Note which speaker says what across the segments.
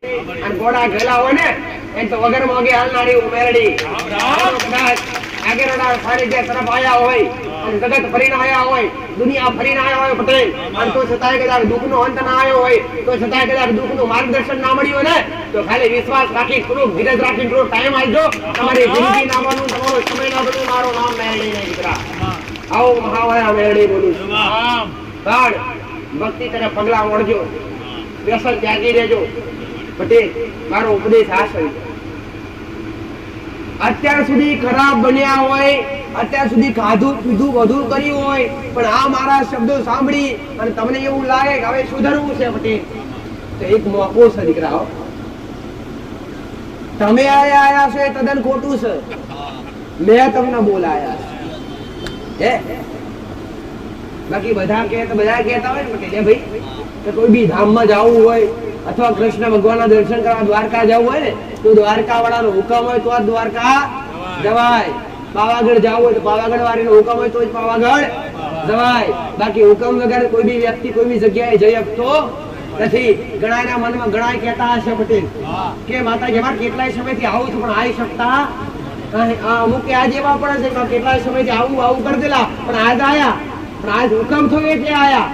Speaker 1: અને ઘોડા ગયેલા હોય ને એ તો વગર મોગે હાલનારી ઉમેરડી કદાચ આગેરોના સાનિધ્ય તરફ આયા હોય અને જગત ફરીને આયા હોય, દુનિયા ફરીને આયા હોય પટેલ, અને તો છતાંય કદાચ દુઃખનો અંત ના આવ્યો હોય, તો છતાંય કદાચ દુઃખનું માર્ગદર્શન ના મળ્યું ને, તો ખાલી વિશ્વાસ રાખી, થોડું ધીરજ રાખી, થોડો ટાઈમ આપજો. તમારી જિંદગી નામનું તમારો સમય ના બધું મારું નામ મેળવી નહીં દીકરા. આવો મહાવાયા મેળવી બોલું છું. પણ ભક્તિ તરફ પગલા વળજો, વ્યસન ત્યાગી દેજો. પટેલ મારો ઉપદેશ આ છે. અત્યાર સુધી ખરાબ બન્યા હોય, અત્યાર સુધી ખાધું પીધું બધું કર્યું હોય, પણ આ મારા શબ્દો સાંભળી અને તમને એવું લાગે કે હવે સુધરવું છે પટેલ, તો એક મોકો છે દીકરાઓ. તમે આયા છો એ તદ્દન ખોટું છે. મેં તમને બોલાયા છે. બાકી બધા કહેતા હોય ને પટેલ ભાઈ કે કોઈ બી ધામમાં જવું હોય અથવા કૃષ્ણ ભગવાનના દર્શન કરવા દ્વારકા જવું હોય ને, તો દ્વારકા વાળાનો હુકમ હોય તો દ્વારકા જવાય. પાવાગઢ જવું હોય તો પાવાગઢ વાળાનો હુકમ હોય તો જ પાવાગઢ જવાય. બાકી હુકમ વગર કોઈ બી વ્યક્તિ કોઈ બી જગ્યાએ જઈ શકતો નથી. ઘણાના મનમાં ઘણા કહેતા હશે પટેલ કે માતાજી અમારે કેટલાય સમયથી આવું છું પણ આવી શકતા અમુક આજ એવા પણ છે કેટલાય સમયથી આવું કરી દેલા પણ આજ આયા, પણ આજ હુકમ થયો એટલે આયા.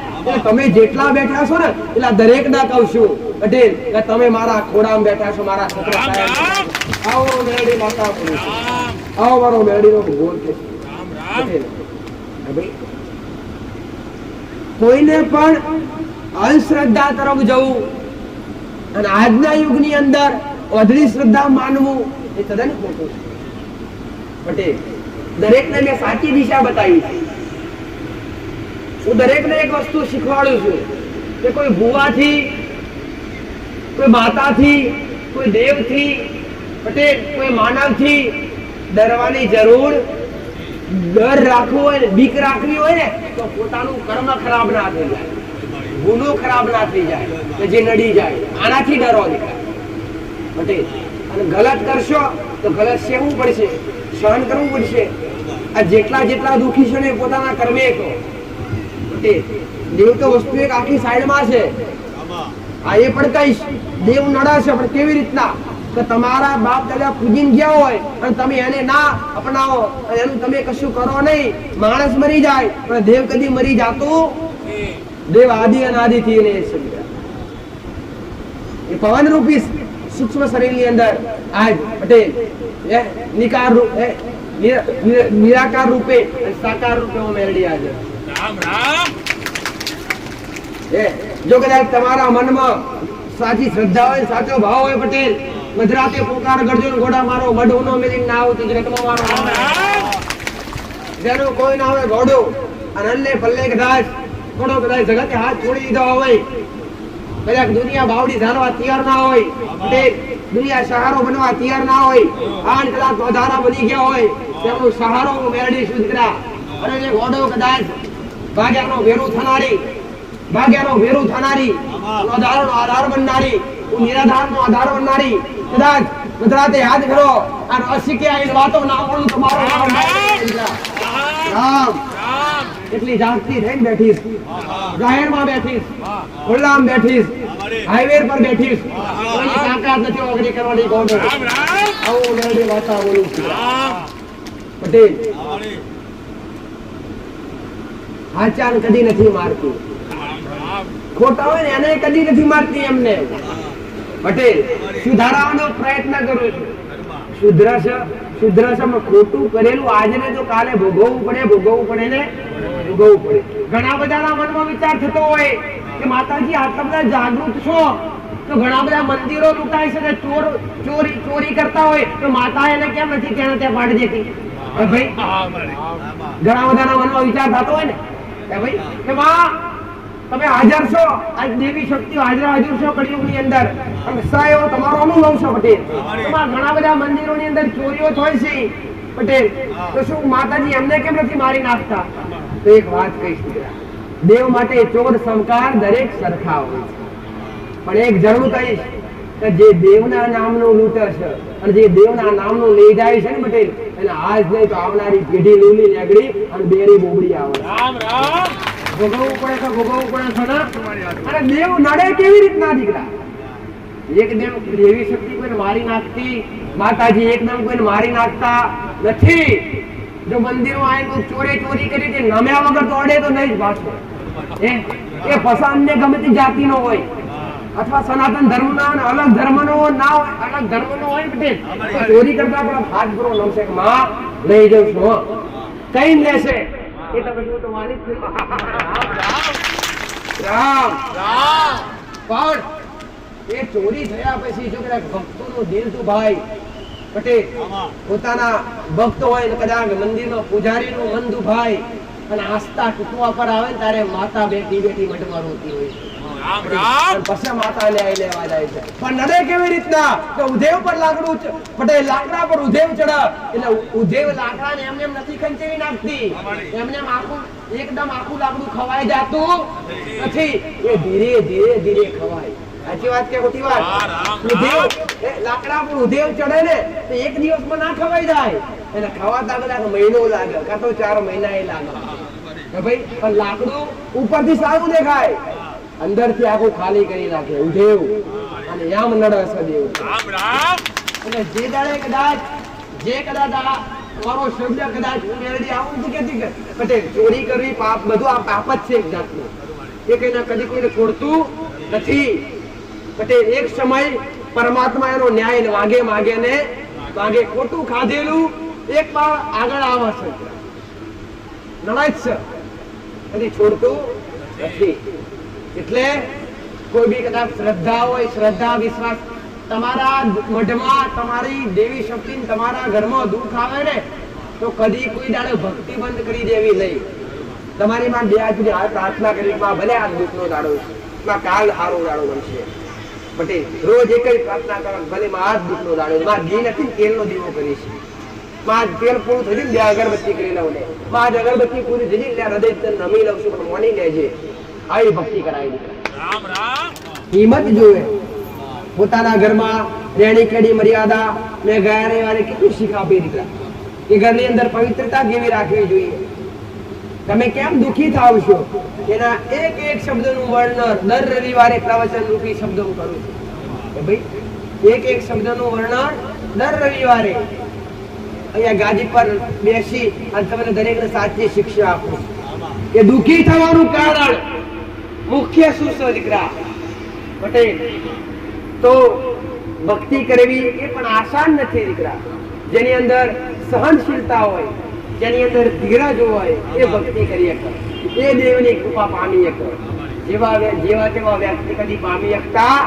Speaker 1: તમે જેટલા બેઠા છો ને એટલા દરેક ના કહું છું પટેલ કે તમે મારા ખોડામાં બેઠા છો, મારા છોકરા સાહેબ. આવો મેરડી માતા પુરુષ, આવો મારો મેરડીનો ભગવાન છે પટેલ. કોઈને પણ અંધશ્રદ્ધા તરફ જવું અને આજના યુગની અંદર અધરી શ્રદ્ધા માનવું એ તદ્દન ખોટું છે પટેલ. દરેકને મેં સાચી દિશા બતાવી છે. હું દરેકને એક વસ્તુ શીખવાડું છું કે કોઈ ભુવાથી, કોઈ માતાથી, કોઈ દેવથી પટેલ, કોઈ માનવથી ડરવાની જરૂર, ડર રાખવો હોય ને, બીક રાખવી હોય ને, તો પોતાનું કર્મ ખરાબ ના થઈ જાય, ગુનો ખરાબ ના થઈ જાય કે જે નડી જાય. આનાથી ડરો દીકરા પટેલ. અને ગલત કરશો તો ગલત સહેવું પડશે, સહન કરવું પડશે. આ જેટલા દુઃખી છે ને પોતાના કર્મે કહો. દેવ તો વસ્તુ એક આખી સાઈડમાં છે. આ એ પણ કહીશ દેવ નડા છે, પણ કેવી રીતના કે તમારા બાપ દાદા પૂજીને ગયા હોય અને તમે એને ના અપનાવો, એનું તમે કશું કરો નહીં, માણસ મરી જાય પણ દેવ કદી મરી જાતું. દેવ આદિ અનાદિ થી એને એ પવન રૂપી સૂક્ષ્મ શરીરની અંદર આજ પટેલ નિરાકાર રૂપે સાકાર રૂપે મેળવી આજે. જો કદાચ તમારા મનમાં સાચી શ્રદ્ધા હોય, સાચો ભાવ હોય પટેલ, મધરાતે પોકાર કરજો ને ઘોડા મારો મઢુનો મિલિંગ ના આવતી જગતમાં મારો જેનું કોઈ ના હોય ઘોડો અને અલ્લે પલ્લે કદાચ ઘોડો કદાચ જગતે હાથ છોડી દીધો હોય, કદાચ દુનિયા બાવડી ધારવા તૈયાર ના હોય પટેલ, દુનિયા સહારો બનવા તૈયાર ના હોય, આન કદાચ વધારા બની ગયા હોય, તેમનો સહારો મેળવી સુધરા. અને જે ઘોડો કદાચ ભાગ્યાનો વેરું થનારી આધાર બનનારી, નિરાધારનો આધાર બનનારી, કદાચ ગુજરાતે યાદ કરો અને અશીખ્યા વાતો ના બોલું તમારો રામ એટલી જાગતી થઈને બેઠીશ, જાહેરમાં બેઠીશ, ખુલ્લામાં બેઠીશ, હાઈવે પર બેઠીશ, કોઈ તાકાત નથી ઓગળી કરવાની. ગોડો આવું મેળવી વાતા બોલું છું પટેલ. આચાર કદી નથી મારતી, ખોટા હોય ને એને કદી નથી મારતી એમને પટેલ. સુધારવાનો પ્રયત્ન કરું છું. સુધરશે ખોટું કરેલું આજને તો કાલે ભોગવવું પડે ને ભોગવવું પડે. ઘણા બધાના મનમાં વિચાર થતો હોય કે માતાજી આટલા બધા જાગૃત છો તો ઘણા બધા મંદિરો લૂંટાય છે, ચોરી કરતા હોય તો માતા એને કેમ નથી ત્યાં પાડી દેતી? ભાઈ ઘણા બધાના મનમાં વિચાર થતો હોય ને ભાઈ કે માં તમે હાજર છો, આજ દેવી શક્તિઓ હાજર છો કળિયુગની અંદર, અને સાહેબ તમારો અનુભવ છે પટેલ. ઘણા બધા મંદિરોની અંદર ચોરીઓ થાય છે પટેલ, તો શું માતાજી એમને કેમ નથી મારી નાખતા? તો એક વાત કહીશ, દેવ માટે ચોર સંસ્કાર દરેક સરખા હોય છે, પણ એક જરૂર કહીશ કે જે દેવના નામનો લૂંટે છે અને જે દેવના નામનો લઈ જાય છે ને પટેલ, એને આજ નહીં તો આવનારી પેઢી લીલી નેગડી અને બેરી બોબડી આવે. ભોગવવું પડે છે ને. અને દેવ નડે કેવી રીતના દીકરા? એકદમ દેવી શક્તિ કોઈને મારી નાખતી, માતાજી એકદમ કોઈને મારી નાખતા નથી. જો મંદિરમાં આવીને ચોરી કરી તે નમ્યા વગર દોડે તો નહીં જ પાછો. એ પસંદ ને ગમે તે જાતિનો હોય અથવા સનાતન ધર્મનો અલગ ધર્મનો ના હોય, અલગ ધર્મનો હોય પટેલ તો ચોરી કરતા આપણા હાથ ભરો નમશે કે માં લઈ જઉં છું કઈ લેશે એ તો બધું તો મારી રામ રામ. પણ એ ચોરી થયા પછી જો કદાચ ભક્તોનું દિલ તો ભાઈ પટેલ પોતાના ભક્ત હોય ને કદાચ મંદિરમાં પૂજારીનું મન દુભાઈ અને આસ્થા તૂટવા પર આવે ને ત્યારે માતા બેઠી મઢમાં રોતી હોય પછી માતા લેવા જાય છે. પણ નડે કેવી રીતના તો ઉધેવ પર લાકડું પટેલ લાકડા પર ઉધેવ ચડે એટલે ઉધેવ લાકડાને એમને નથી ખંચેવી નાખતી, એમને એકદમ આખું લાકડું ખવાઈ જાતું નથી, એ ધીરે ધીરે ખવાય. સાચી વાત કે ખોટી વાત? ઉધેવ લાકડા પર ઉધેવ ચડે ને તો એક દિવસમાં ના ખવાઈ જાય, એને ખવાતા કદાચ મહિનો લાગે કાં તો 4 મહિના એ લાગે ભાઈ. પણ લાકડું ઉપરથી સારું દેખાય, અંદરથી આખું ખાલી કરી નાખે ઉધેવ અને યામ નડે સદેવ. એટલે જે દાડે કદાચ મારો શબ્દ કદાચ મેળવી આવું તો કેતી કે પટેલ ચોરી કરવી પાપ, બધું આ પાપ જ છે એક જાતનું, એ કઈના કદી કોઈને છોડતું નથી પટેલ. એક સમય પરમાત્મા એનો ન્યાય માગે ખોટું ખાધેલું એક વાર આગળ આવે છે, નડાય છે, કદી છોડતું નથી. એટલે કોઈ બી કદાચ શ્રદ્ધા હોય, શ્રદ્ધા વિશ્વાસ તમારા મઢમાં તમારી દેવી શક્તિ તમારા ઘરમાં દુઃખ આવે ને તો કદી કોઈ દાડે ભક્તિ બંધ કરી દેવી નહીં. તમારી માં 2 હાથ સુધી પ્રાર્થના કરી ભલે આ દુઃખનો દાડો કાલ સારો દાડો બનશે પટેલ. રોજ એક જ પ્રાર્થના કરો ભલે માં આ દુઃખનો દાડો માં ઘી નથી તેલનો દીવો કરીશ, માં તેલ પૂરું થઈ જાય અગરબત્તી કરી લઉં ને માં અગરબત્તી પૂરી થઈ જાય હૃદય નમી લઉં છું પણ મોની લેજે. આવી ભક્તિ કરાવી હિંમત જોવે. પોતાના ઘરમાં રેણી કેડી મર્યાદા મેં ગયા રવિવારે કેટલું શીખ આપી દીકરા કે ઘરની અંદર પવિત્રતા કેવી રાખવી જોઈએ. તમે કેમ દુઃખી થાવ છો એના એક શબ્દનું વર્ણન દર રવિવારે પ્રવચન રૂપી શબ્દ હું કરું છું કે ભાઈ એક શબ્દનું વર્ણન દર રવિવારે અહીંયા ગાદી પર બેસી અને તમને દરેકને સાચી શિક્ષા આપું કે દુઃખી થવાનું કારણ મુખ્ય શું છે દીકરા પટેલ? તો ભક્તિ કરવી એ પણ આસાન નથી દીકરા. જેની અંદર સહનશીલતા હોય, જેની અંદર ધીરજ હોય એ ભક્તિ કરી શકે, એ દેવની કૃપા પામી શકે. જેવા તેવા વ્યક્તિ કદી પામી શકતા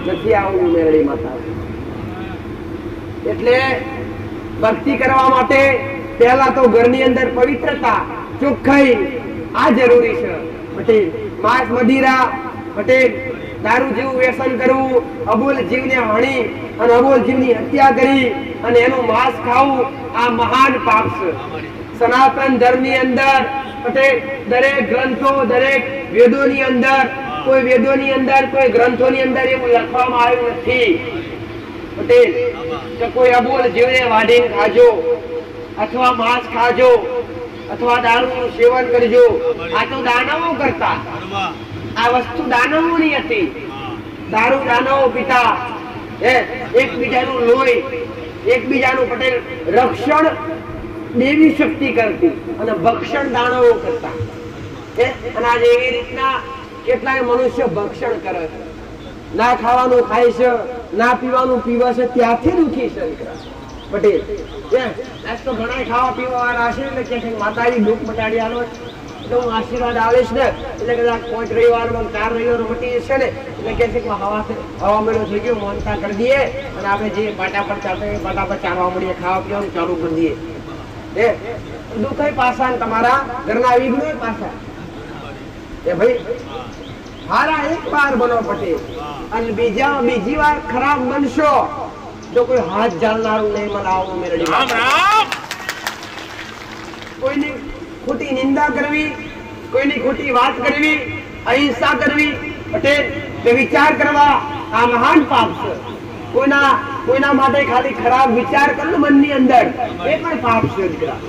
Speaker 1: નથી આવું મેરડી માતા. એટલે ભક્તિ કરવા માટે પહેલા તો ઘરની અંદર પવિત્રતા ચોખ્ખાઈ આ જરૂરી છે પટેલ. માંસ મદિરા પટેલ દારૂ જેવું વ્યસન કરવું, અબોલ જીવને હણી અને અબોલ જીવની હત્યા કરી અને એનું માંસ ખાવું આ મહાન પાપ છે. સનાતન ધર્મની અંદર પટેલ દરેક ગ્રંથો દરેક વેદોની અંદર કોઈ ગ્રંથોની અંદર એવું લખવામાં આવ્યું નથી પટેલ કે કોઈ અબોલ જીવને વાઢીને ખાજો અથવા માંસ ખાજો અથવા દારૂનું સેવન કરજો. આ તો દાનવો કરતા, આ વસ્તુ દાનવોની હતી. દારૂ દાનવો પીતા, એકબીજાનું લોહી, એકબીજાનું પટેલ રક્ષણ દેવી શક્તિ કરતી અને ભક્ષણ દાનવો કરતા. અને આજે એવી રીતના કેટલાય મનુષ્ય ભક્ષણ કરે છે, ના ખાવાનું ખાય છે, ના પીવાનું પીવે છે, ત્યાંથી દુખી છે પટેલ. તો ઘણા ખાવા પીવા વાળા હશે એટલે કે માતાજી દુઃખ મટાડી આલો એટલે હું આશીર્વાદ આવીશ ને એટલે કદાચ 5 રવિવાર 4 રવિવાર મટી જશે ને એટલે કે હવા મેળો થઈ ગયો મોનતા કરી દઈએ અને આપણે જે પાટા પર ચાલવા મળીએ, ખાવા પીવાનું ચાલુ કરી દઈએ. દુઃખ પાછા તમારા ઘરના વિઘ્નો પાછા એ ભાઈ હારા એક વાર બનો પટેલ અને બીજી વાર ખરાબ બનશો તો કોઈ હાથ જાણનારું નહીં મને આવું મેળવી. કોઈની ખોટી નિંદા કરવી, કોઈની ખોટી વાત કરવી, અહિંસા કરવી પટેલ વિચાર કરવા આ મહાન પાપ છે. કોઈના માટે ખાલી ખરાબ વિચાર કરવું મનની અંદર એ પણ પાપ છે દીકરા.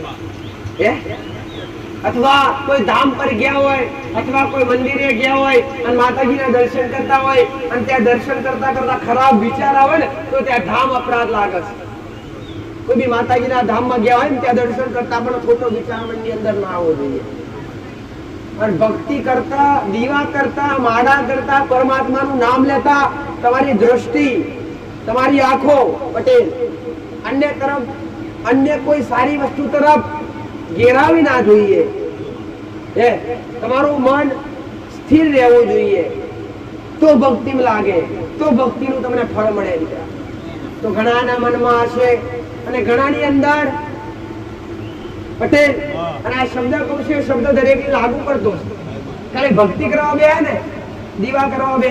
Speaker 1: અથવા કોઈ ધામ પર ગયા હોય અથવા કોઈ મંદિરે ગયા હોય અને માતાજીના દર્શન કરતા હોય અને ત્યાં દર્શન કરતા કરતા ખરાબ વિચાર આવે ને તો ત્યાં ધામ અપરાધ લાગે છે. કોઈ બી માતાજીના ધામમાં ગયા હોય ને ત્યાં દર્શન કરતા પણ ખોટો વિચાર મનની અંદર ના આવવો જોઈએ. અને ભક્તિ કરતા, દીવા કરતા, માળા કરતા, પરમાત્માનું નામ લેતા તમારી દ્રષ્ટિ, તમારી આંખો પટેલ અન્ય તરફ, અન્ય કોઈ સારી વસ્તુ તરફ ઘેરાવી ના જોઈએ. તમારું મન સ્થિર રહેવું જોઈએ તો ભક્તિમાં લાગે, તો ભક્તિનું તમને ફળ મળે. તો ઘણાના મનમાં હશે અને ઘણાની અંદર પટેલ, અને આ શબ્દ કહું છું, શબ્દ દરેક લાગુ કરતો છે. ખાલી ભક્તિ કરવા બે ને, દીવા કરવા બે,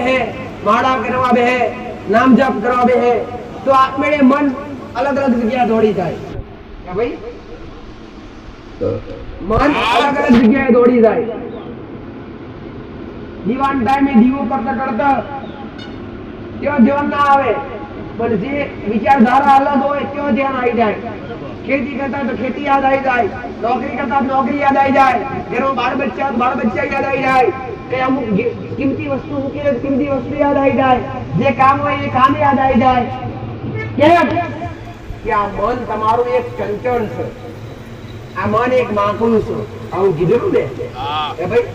Speaker 1: માળા કરવા બે, નામ જપ કરવા બે, તો આપમેળે મન અલગ અલગ જગ્યા દોડી જાય. ભાઈ મન અલગ અલગ જગ્યાએ દોડી જાય. દીવાન ટાઈમે દીવો કરતા કરતા ત્યાં ધ્યાન ના આવે, પણ જે વિચારધારા અલગ હોય ત્યાં ધ્યાન આવી જાય. ખેતી કરતા તો ખેતી યાદ આવી જાય, નોકરી કરતા નોકરી યાદ આવી જાય, ઘરમાં બાળ બચ્ચા યાદ આવી જાય, કે અમુક કિંમતી વસ્તુ મૂકી કિંમતી વસ્તુ યાદ આવી જાય, જે કામ હોય એ કામ યાદ આવી જાય. કેમ કે આ મન તમારું એક ચંચળ છે, આ મન એક માકડું છે. આવું કીધું ને કે ભાઈ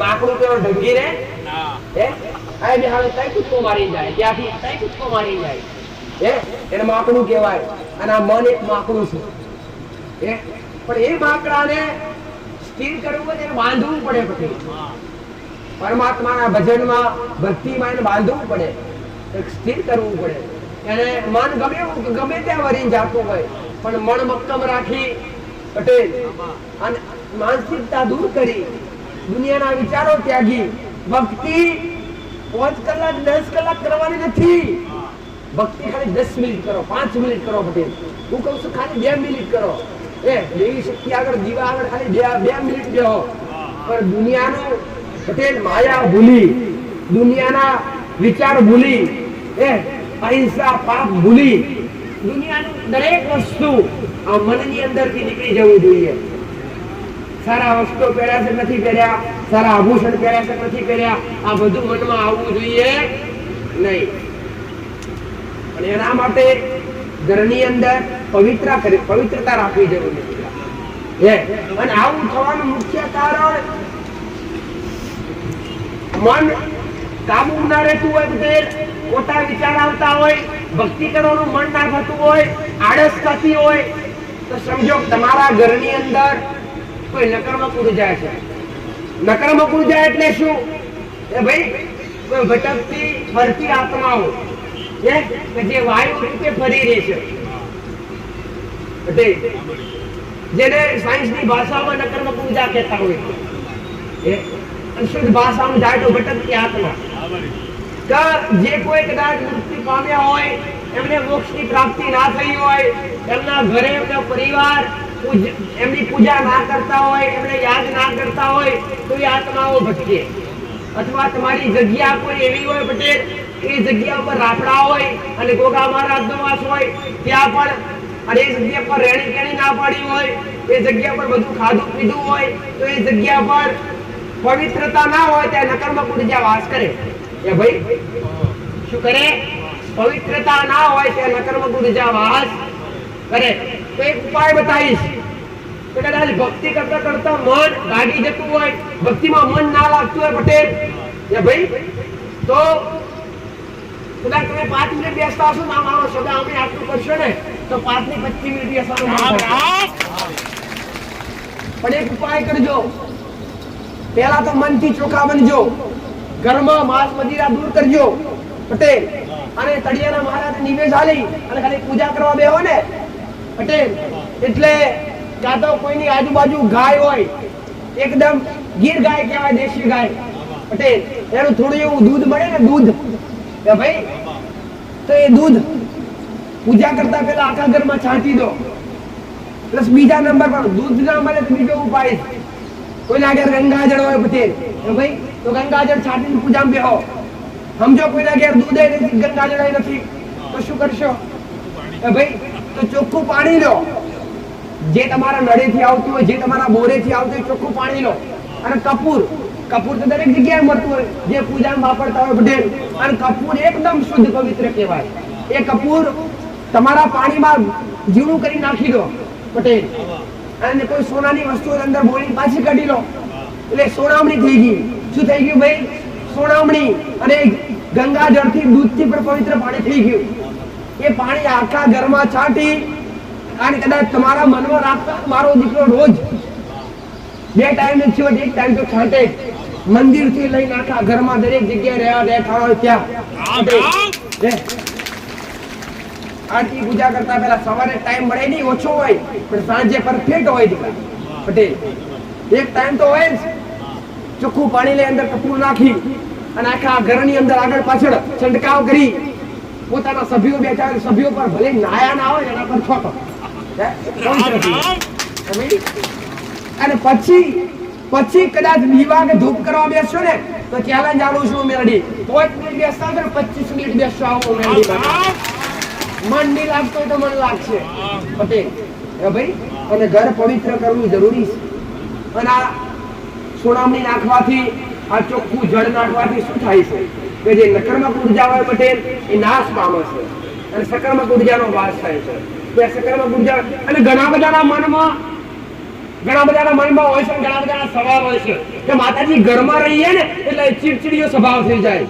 Speaker 1: માકડું તો ઢંગી રે હવે તઈ કૂદકો મારી જાય, ત્યાંથી તઈ કૂદકો મારી જાય, એને માકડું કહેવાય. અને આ મન એક માકડું છે. પણ એ માકડાને સ્થિર કરવું હોય એને બાંધવું પડે. પછી પરમાત્માના ભજનમાં, ભક્તિમાં એને બાંધવું પડે, સ્થિર કરવું પડે. એને મન ગમે ત્યાં વરીને જાતું હોય પણ મન મક્કમ રાખી પટેલ અને માનસિકતા દૂર કરી, દુનિયાના વિચારો ત્યાગી, ભક્તિ 5 કલાક 10 કલાક કરવાની નથી. ભક્તિ ખાલી 10 મિનિટ કરો, 5 મિનિટ કરો પટેલ. હું કહું છું ખાલી 2 મિનિટ કરો. દેવી શક્તિ આગળ, દીવા આગળ ખાલી 2 મિનિટ બેહો. પણ દુનિયાનું પટેલ માયા ભૂલી, દુનિયાના વિચાર ભૂલી, અહિંસા પાપ ભૂલી, દુનિયાનું દરેક વસ્તુ આ મનની અંદરથી નીકળી જવું જોઈએ. સારા વસ્ત્રો પહેર્યા છે નથી પહેર્યા, સારા આભૂષણ પહેર્યા છે નથી પહેર્યા, આ બધું મનમાં આવવું જોઈએ નહીં. અને એના માટે ઘરની અંદર પવિત્રતા રાખવી જરૂરી છે. અને આવું થવાનું મુખ્ય કારણ મન કાબુ ના રહેતું હોય, પટેલ ખોટા વિચાર આવતા હોય, ભક્તિ કરવાનું મન ના થતું હોય, આળસ થતી હોય, તો સમજો તમારા ઘરની અંદર કોઈ નકરમાં કૂદ જાય છે. નકરમાં કૂદ જાય એટલે શું? ભાઈ કોઈ ભટકતી ફરતી આત્માઓ કે જે વાયુ રૂપે ફરી રહી છે, જેને સાયન્સની ભાષામાં નકરમાં પૂજા કહેતા હોય, શુદ્ધ ભાષામાં જાય તો ભટકતી આત્મા. જે કોઈ કદાચ મુક્તિ પામ્યા હોય, એમને મોક્ષની પ્રાપ્તિ ના થઈ હોય, એમના ઘરે એમનો પરિવાર એમની પૂજા ના કરતા હોય, એમને યાદ ના કરતા હોય, તો એ આત્માઓ ભટકે. અથવા તમારી જગ્યા કોઈ એવી હોય પટેલ, એ જગ્યા પર રાફડા હોય અને ગોગા મહારાજનો વાસ હોય, ત્યાં પણ અને એ જગ્યા પર રહેણી કેણી ના પાડી હોય, એ જગ્યા પર બધું ખાધું પીધું હોય, તો એ જગ્યા પર પવિત્રતા ના હોય, ત્યાં નકરમાં કુડજા વાસ કરે. એ ભાઈ શું કરે? પવિત્રતા ના હોય ત્યાં નકરમાં કુડજા વાસ કરે. તો એક ઉપાય બતાવીશ કે કદાચ ભક્તિ કરતા કરતા મન ભાગી જતું હોય, ભક્તિમાં મન ના લાગતું હોય પટેલ, એ ભાઈ તો કદાચ તમે 5 મિનિટ બેસતા હશો ના મારો સદા અમે આટલું કરશો ને તો 5 થી 25 મિનિટ બેસવાનું. પણ એક ઉપાય કરજો, પહેલા તો મનથી ચોખ્ખા બનજો, ઘરમાં માંસ મદિરા દૂર કરજો પટેલ, અને તળિયાના મહારાજ નિવેશ આલી અને ખાલી પૂજા કરવા બેહો ને પટેલ, એટલે કાં તો કોઈની આજુબાજુ ગાય હોય, એકદમ ગીર ગાય કહેવાય, દેશી ગાય પટેલ, એનું થોડું એવું દૂધ મળે ને, દૂધ ભાઈ, તો એ દૂધ પૂજા કરતા પહેલા આખા ઘરમાં છાંટી દો. પ્લસ બીજા નંબર પર દૂધ ના મળે તો બીજો ઉપાય, કોઈના ઘેર ગંગાજળ હોય પટેલ, ભાઈ તો ગંગાજળ છાંટીને પૂજામાં બેહો. સમજો કોઈના ઘેર દૂધ નથી, ગંગાજળ નથી, તો શું કરશો? ભાઈ તો ચોખ્ખું પાણી લો, જે તમારા નળેથી આવતું હોય, જે તમારા બોરેથી આવતું હોય, ચોખ્ખું પાણી લો. અને કપૂર તો દરેક જગ્યાએ મળતું હોય, જે પૂજામાં વાપરતા હોય પટેલ. અને કપૂર એકદમ શુદ્ધ પવિત્ર કહેવાય. એ કપૂર તમારા પાણીમાં જીરું કરી નાખી દો પટેલ, અને કોઈ સોનાની વસ્તુ અંદર બોલી પાછી કાઢી લો, એટલે સોનામણી થઈ ગઈ. શું થઈ ગયું ભાઈ? સોનામણી. અને ગંગાજળથી દૂધથી પણ પવિત્ર પાણી થઈ ગયું. એ પાણી આખા ઘરમાં છાંટી અને કદાચ તમારા મનમાં રાખતા મારો દીકરો રોજ 2 ટાઈમ એક ટાઈમ તો છાંટે. મંદિરથી લઈને આખા ઘરમાં દરેક જગ્યાએ રહેતા હોય ત્યાં આરતી પૂજા કરતા પહેલા સવારે ટાઈમ મળે નહીં, ઓછો હોય, પણ સાંજે પરફેક્ટ હોય દીકરા પટેલ. એક ટાઈમ તો હોય જ. ચોખ્ખું પાણી લઈ અંદર કપૂર નાખી અને આખા ઘરની અંદર આગળ પાછળ છંટકાવ કરી પોતાના સભ્યો બેઠા હોય, સભ્યો પર ભલે નાયા ના હોય એના પર છોટો. અને પછી કદાચ દીવા કે ધૂપ કરવા બેસશો ને તો ચેલેન્જ આલું છું મેરડી. કોઈ મિનિટ બેસતા હોય 25 મિનિટ બેસશો આવો મેરડી. મન નહીં લાગતો તો મન લાગશે પટેલ ભાઈ. અને ઘર પવિત્ર કરવું જરૂરી છે. અને આ સોનામણી નાખવાથી, આ ચોખ્ખું જળ નાખવાથી શું થાય છે કે જે નકર્મક ઉર્જા હોય પટેલ એ નાશ પામે છે અને સકર્મક ઉર્જાનો વાસ થાય છે. તો એ સકર્મક ઉર્જા અને ઘણા બધાના મનમાં હોય છે, ઘણા બધાના સ્વભાવ હોય છે કે માતાજી ઘરમાં રહીએ ને એટલે ચીડચીડીયો સ્વભાવ થઈ જાય,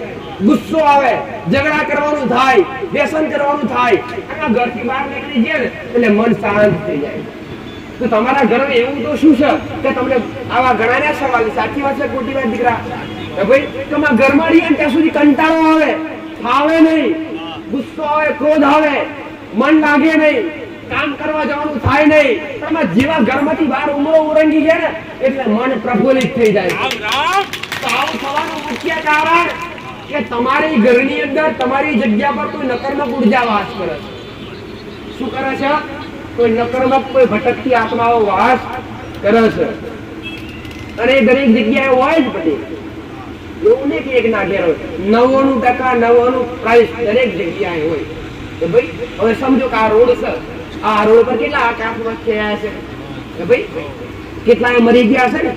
Speaker 1: ગુસ્સો આવે, ઝઘડા કરવાનું થાય, વ્યસન કરવાનું થાય. અને ઘરથી બહાર નીકળી જાય ને એટલે મન શાંત થઈ જાય. તો તમારા ઘરમાં એવું તો શું છે કે તમને આવા ઘણા સવાલ, સાચી વાત છે ખોટી વાત દીકરા ભાઈ? તમારા ઘરમાં રહીએ ત્યાં સુધી કંટાળો આવે, ફાવે નહીં, ગુસ્સો આવે, ક્રોધ આવે, મન લાગે નહીં, કામ કરવા જવાનું થાય નહીં. પણ જેવા ઘરમાંથી બહાર ઉમરો ઉરંગી જાય ને એટલે મન પ્રફુલ્લિત થઈ જાય. તો આવું થવાનું મુખ્ય કારણ કે તમારી ઘરની અંદર તમારી જગ્યા પર કોઈ નકારાત્મક ઉર્જા વાસ કરે છે. શું કરે છે? કોઈ નકારાત્મક, કોઈ ભટકતી આત્માઓ વાસ કરે છે. અને દરેક જગ્યાએ હોય જ પડી. એવું નહીં કે એક ના ઘેર હોય. 99% દરેક જગ્યાએ હોય. તો ભાઈ હવે સમજો કે આ રોડ છે, આ રોડ પર કેટલા આકાશમાં થયા છે કે ભાઈ કેટલાય મરી ગયા છે ને,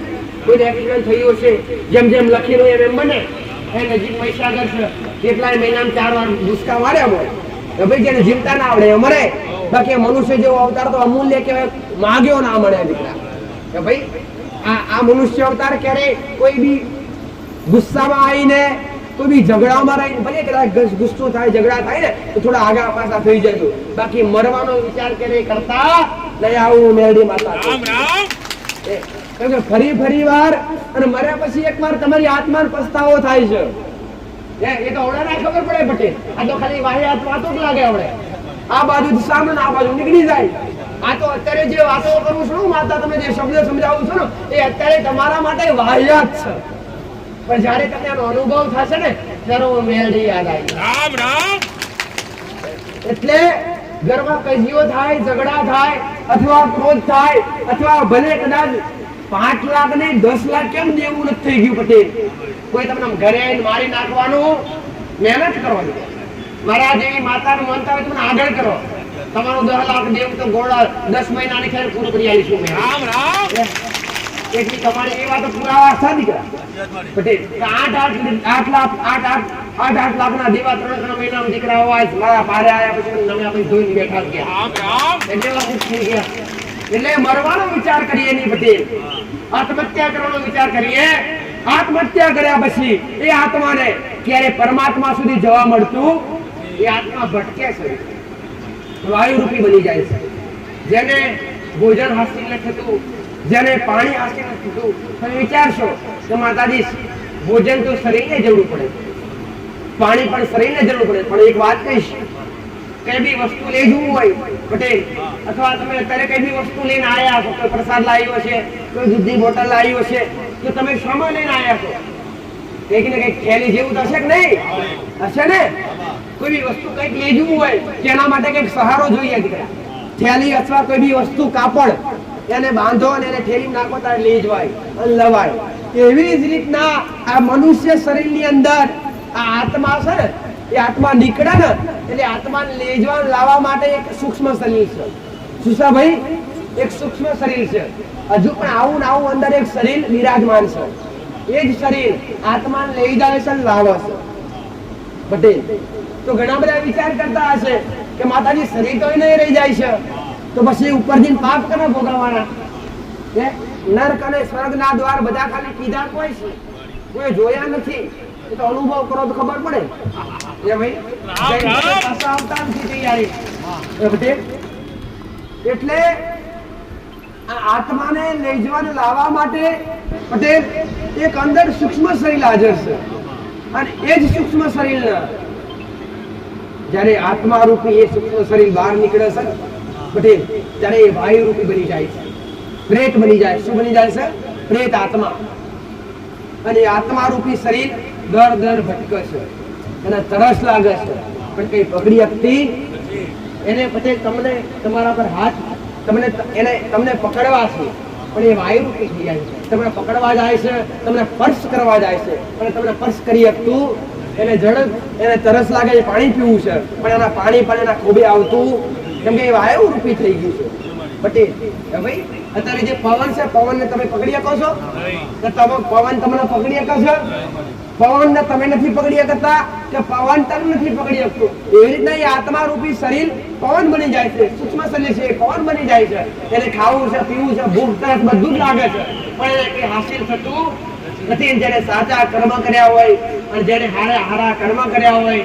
Speaker 1: કોઈ એક્સિડન્ટ થયું હશે, જેમ જેમ લખેલું એમ બને. એ નજીક મહીસાગર છે, કેટલાય મહિનામાં 4 વાર દુષ્કાળ માર્યા હોય કે ભાઈ જેને જીવતા ના આવડે એ મરે. બાકી મનુષ્ય જેવો અવતાર તો અમૂલ્ય કહેવાય, માગ્યો ના મળે દીકરા કે ભાઈ. આ મનુષ્ય અવતાર ક્યારે કોઈ બી ગુસ્સામાં આવીને, કોઈ બી ઝઘડામાં રહીને, ભલે કદાચ ગુસ્સો થાય, ઝઘડા થાય ને તો થોડા આગા પાછા થઈ જજો. બાકી મરવાનો વિચાર ક્યારે કરતા નહીં. આવું મેરડી માતા ફરી વાર અને મર્યા પછી એક વાર તમારી આત્માને પસ્તાવો થાય છે. એ તો ઓળા ના ખબર પડે પટેલ. આ તો ખાલી વાહિયાત વાતો જ લાગે. આપણે આ બાજુ સામે આ બાજુ નીકળી જાય. આ તો અત્યારે જે વાતો કરું છું માતા, તમને જે શબ્દ સમજાવું છું ને એ અત્યારે તમારા માટે વાહિયાત છે. પણ જયારે તમને આનો અનુભવ થશે ને ત્યારે મેરડી યાદ આવી. રામ રામ. એટલે ઘરમાં કજીઓ થાય, ઝઘડા થાય, અથવા ક્રોધ થાય, અથવા ભલે કદાચ 5 લાખ ને 10 લાખ કેમ દેવું નથી થઈ ગયું પટેલ? કોઈ તમને ઘરે આવીને મારી નાખવાનું, મહેનત કરવાની. મારા જેવી માતાનું માનતા હોય તમને આગળ કરો. તમારું 10 લાખ દેવું તો ગોળા 10 મહિનાની ખેર પૂરું કરી આવીશું. રામ રામ. એટલી તમારી એ વાતો પુરાવા છે દીકરા પટેલ. 8 લાખના દેવા 3 મહિનામાં દીકરા હોય મારા પારે આવ્યા પછી નમે આપણે ધોઈને બેઠા ગયા. એટલે મરવાનો વિચાર કરીએ નહીં પટેલ, આત્મહત્યા કરવાનો વિચાર કરીએ. આત્મહત્યા કર્યા પછી એ આત્માને ક્યારે પરમાત્મા સુધી જવા મળતું? એ આત્મા ભટકે છે, વાયુરૂપી બની જાય છે. જેને ભોજન હાસિલ ન થતું, જેને પાણી હાસિલ ન થતું, તમે વિચારશો કે માતાજી ભોજન તો શરીરને જરૂર પડે, પાણી પણ શરીરને જરૂર પડે. પણ એક વાત કહીશ, કઈ બી વસ્તુ લઈ જવું હોય પટેલ, અથવા તમે અત્યારે કઈ બી વસ્તુ લઈને આવ્યા છો, કોઈ પ્રસાદ લાવ્યો છે, કોઈ દૂધની બોટલ લાવ્યો છે, તો તમે શેમાં લઈને આવ્યા છો? કંઈક ને કંઈક થેલી જેવું હશે કે નહીં? હશે ને? કોઈ બી વસ્તુ કંઈક લઈ જવું હોય તેના માટે કંઈક સહારો જોઈએ દીકરા. થેલી અથવા કોઈ બી વસ્તુ, કાપડ, એને બાંધો અને એને થેલીમાં નાખો ત્યારે લઈ જવાય અને લવાય. એવી જ રીતના આ મનુષ્ય શરીરની અંદર આ આત્મા છે ને, એ આત્મા નીકળે ને એટલે આત્માને લેજવા લાવવા માટે એક સૂક્ષ્મ શરીર છે. શું છે ભાઈ? એક સૂક્ષ્મ શરીર છે, હજુ પણ આવું ને આવું અંદર એક શરીર વિરાજમાન છે. એ જ શરીર આત્માને લઈ જાય છે, લાવે છે. પટેલ તો ઘણા બધા વિચાર કરતા હશે કે માતાજી શરીર તો નહીં રહી જાય છે, તો પછી ઉપર જઈને પાપ કરે ભોગવવાના. નરક અને સ્વર્ગના દ્વાર બધા ખાલી કીધા કોઈ છે, કોઈ જોયા નથી. એ તો અનુભવ કરો તો ખબર પડે. એ ભાઈ પાછા આવતા નથી તૈયારી. એટલે આત્માને લઈ જવાને લાવવા માટે પટેલ એક અંદર સૂક્ષ્મ શરીર હાજર છે. અને એ જ સૂક્ષ્મ શરીરના જ્યારે આત્મા રૂપી એ સૂક્ષ્મ શરીર બહાર નીકળે છે પટેલ, ત્યારે એ વાયુ રૂપી બની જાય છે, પ્રેત બની જાય. શું બની જાય છે? પ્રેત આત્મા. અને આત્મા રૂપી શરીર દર દર ભટકે છે અને તરસ લાગે છે, પણ કઈ પકડી શકતી એને. પછી તમને તમારા પર હાથ તમને પકડવા છે, પણ એ વાયુ રૂપી થઈ જાય છે. તમને પકડવા જાય છે, તમને સ્પર્શ કરવા જાય છે, પણ તમને સ્પર્શ કરી શકતું એને ઝડપ. એને તરસ લાગે છે, પાણી પીવું છે, પણ એના પાણી પણ એના ખોબે આવતું, કેમ કે એ વાયુ રૂપી થઈ ગયું છે. પટેલ ભાઈ અત્યારે જે પવન છે, પવન ને તમે પકડી શકો છો? તો પવન તમને પકડી શકો છો? પવન ને તમે નથી પકડી શકતા કે પવન તમને નથી પકડી શકતું. એવી રીતના એ આત્મા રૂપી શરીર પવન બની જાય છે, સૂક્ષ્મ શરીર છે, પવન બની જાય છે. એને ખાવું છે, પીવું છે, ભૂખ તરસ બધું જ લાગે છે, પણ એને કઈ હાસિલ થતું નથી. જેને સાચા કર્મ કર્યા હોય અને જેને હારા કર્મ કર્યા હોય,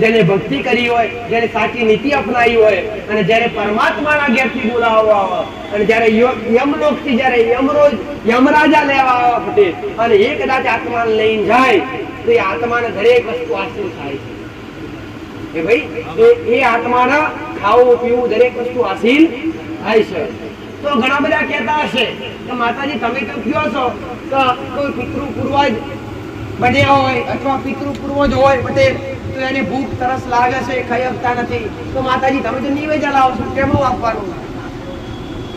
Speaker 1: જેને ભક્તિ કરી હોય, જેને સાચી નીતિ અપનાવી હોય, અને જ્યારે પરમાત્માના ઘેરથી બોલાવવા આવે, અને જ્યારે યમલોકથી જ્યારે યમરાજા લેવા આવે પટેલ, અને એ કદાચ આત્માને લઈને જાય તો એ આત્માને દરેક વસ્તુ હાસિલ થાય છે. ભાઈ એ આત્માને ખાવું પીવું દરેક વસ્તુ હાસિલ થાય છે. તો ઘણા બધા કહેતા હશે કે માતાજી તમે તો કહો છો કે કોઈ પિતૃ પૂર્વજ બન્યા હોય અથવા પિતૃ પૂર્વજ હોય પટેલ, તો એને ભૂખ તરસ લાગે છે, ખાઈ શકતા નથી, તો માતાજી તમે તો નિવેદન લાવો છો, કેમ આપવાનું?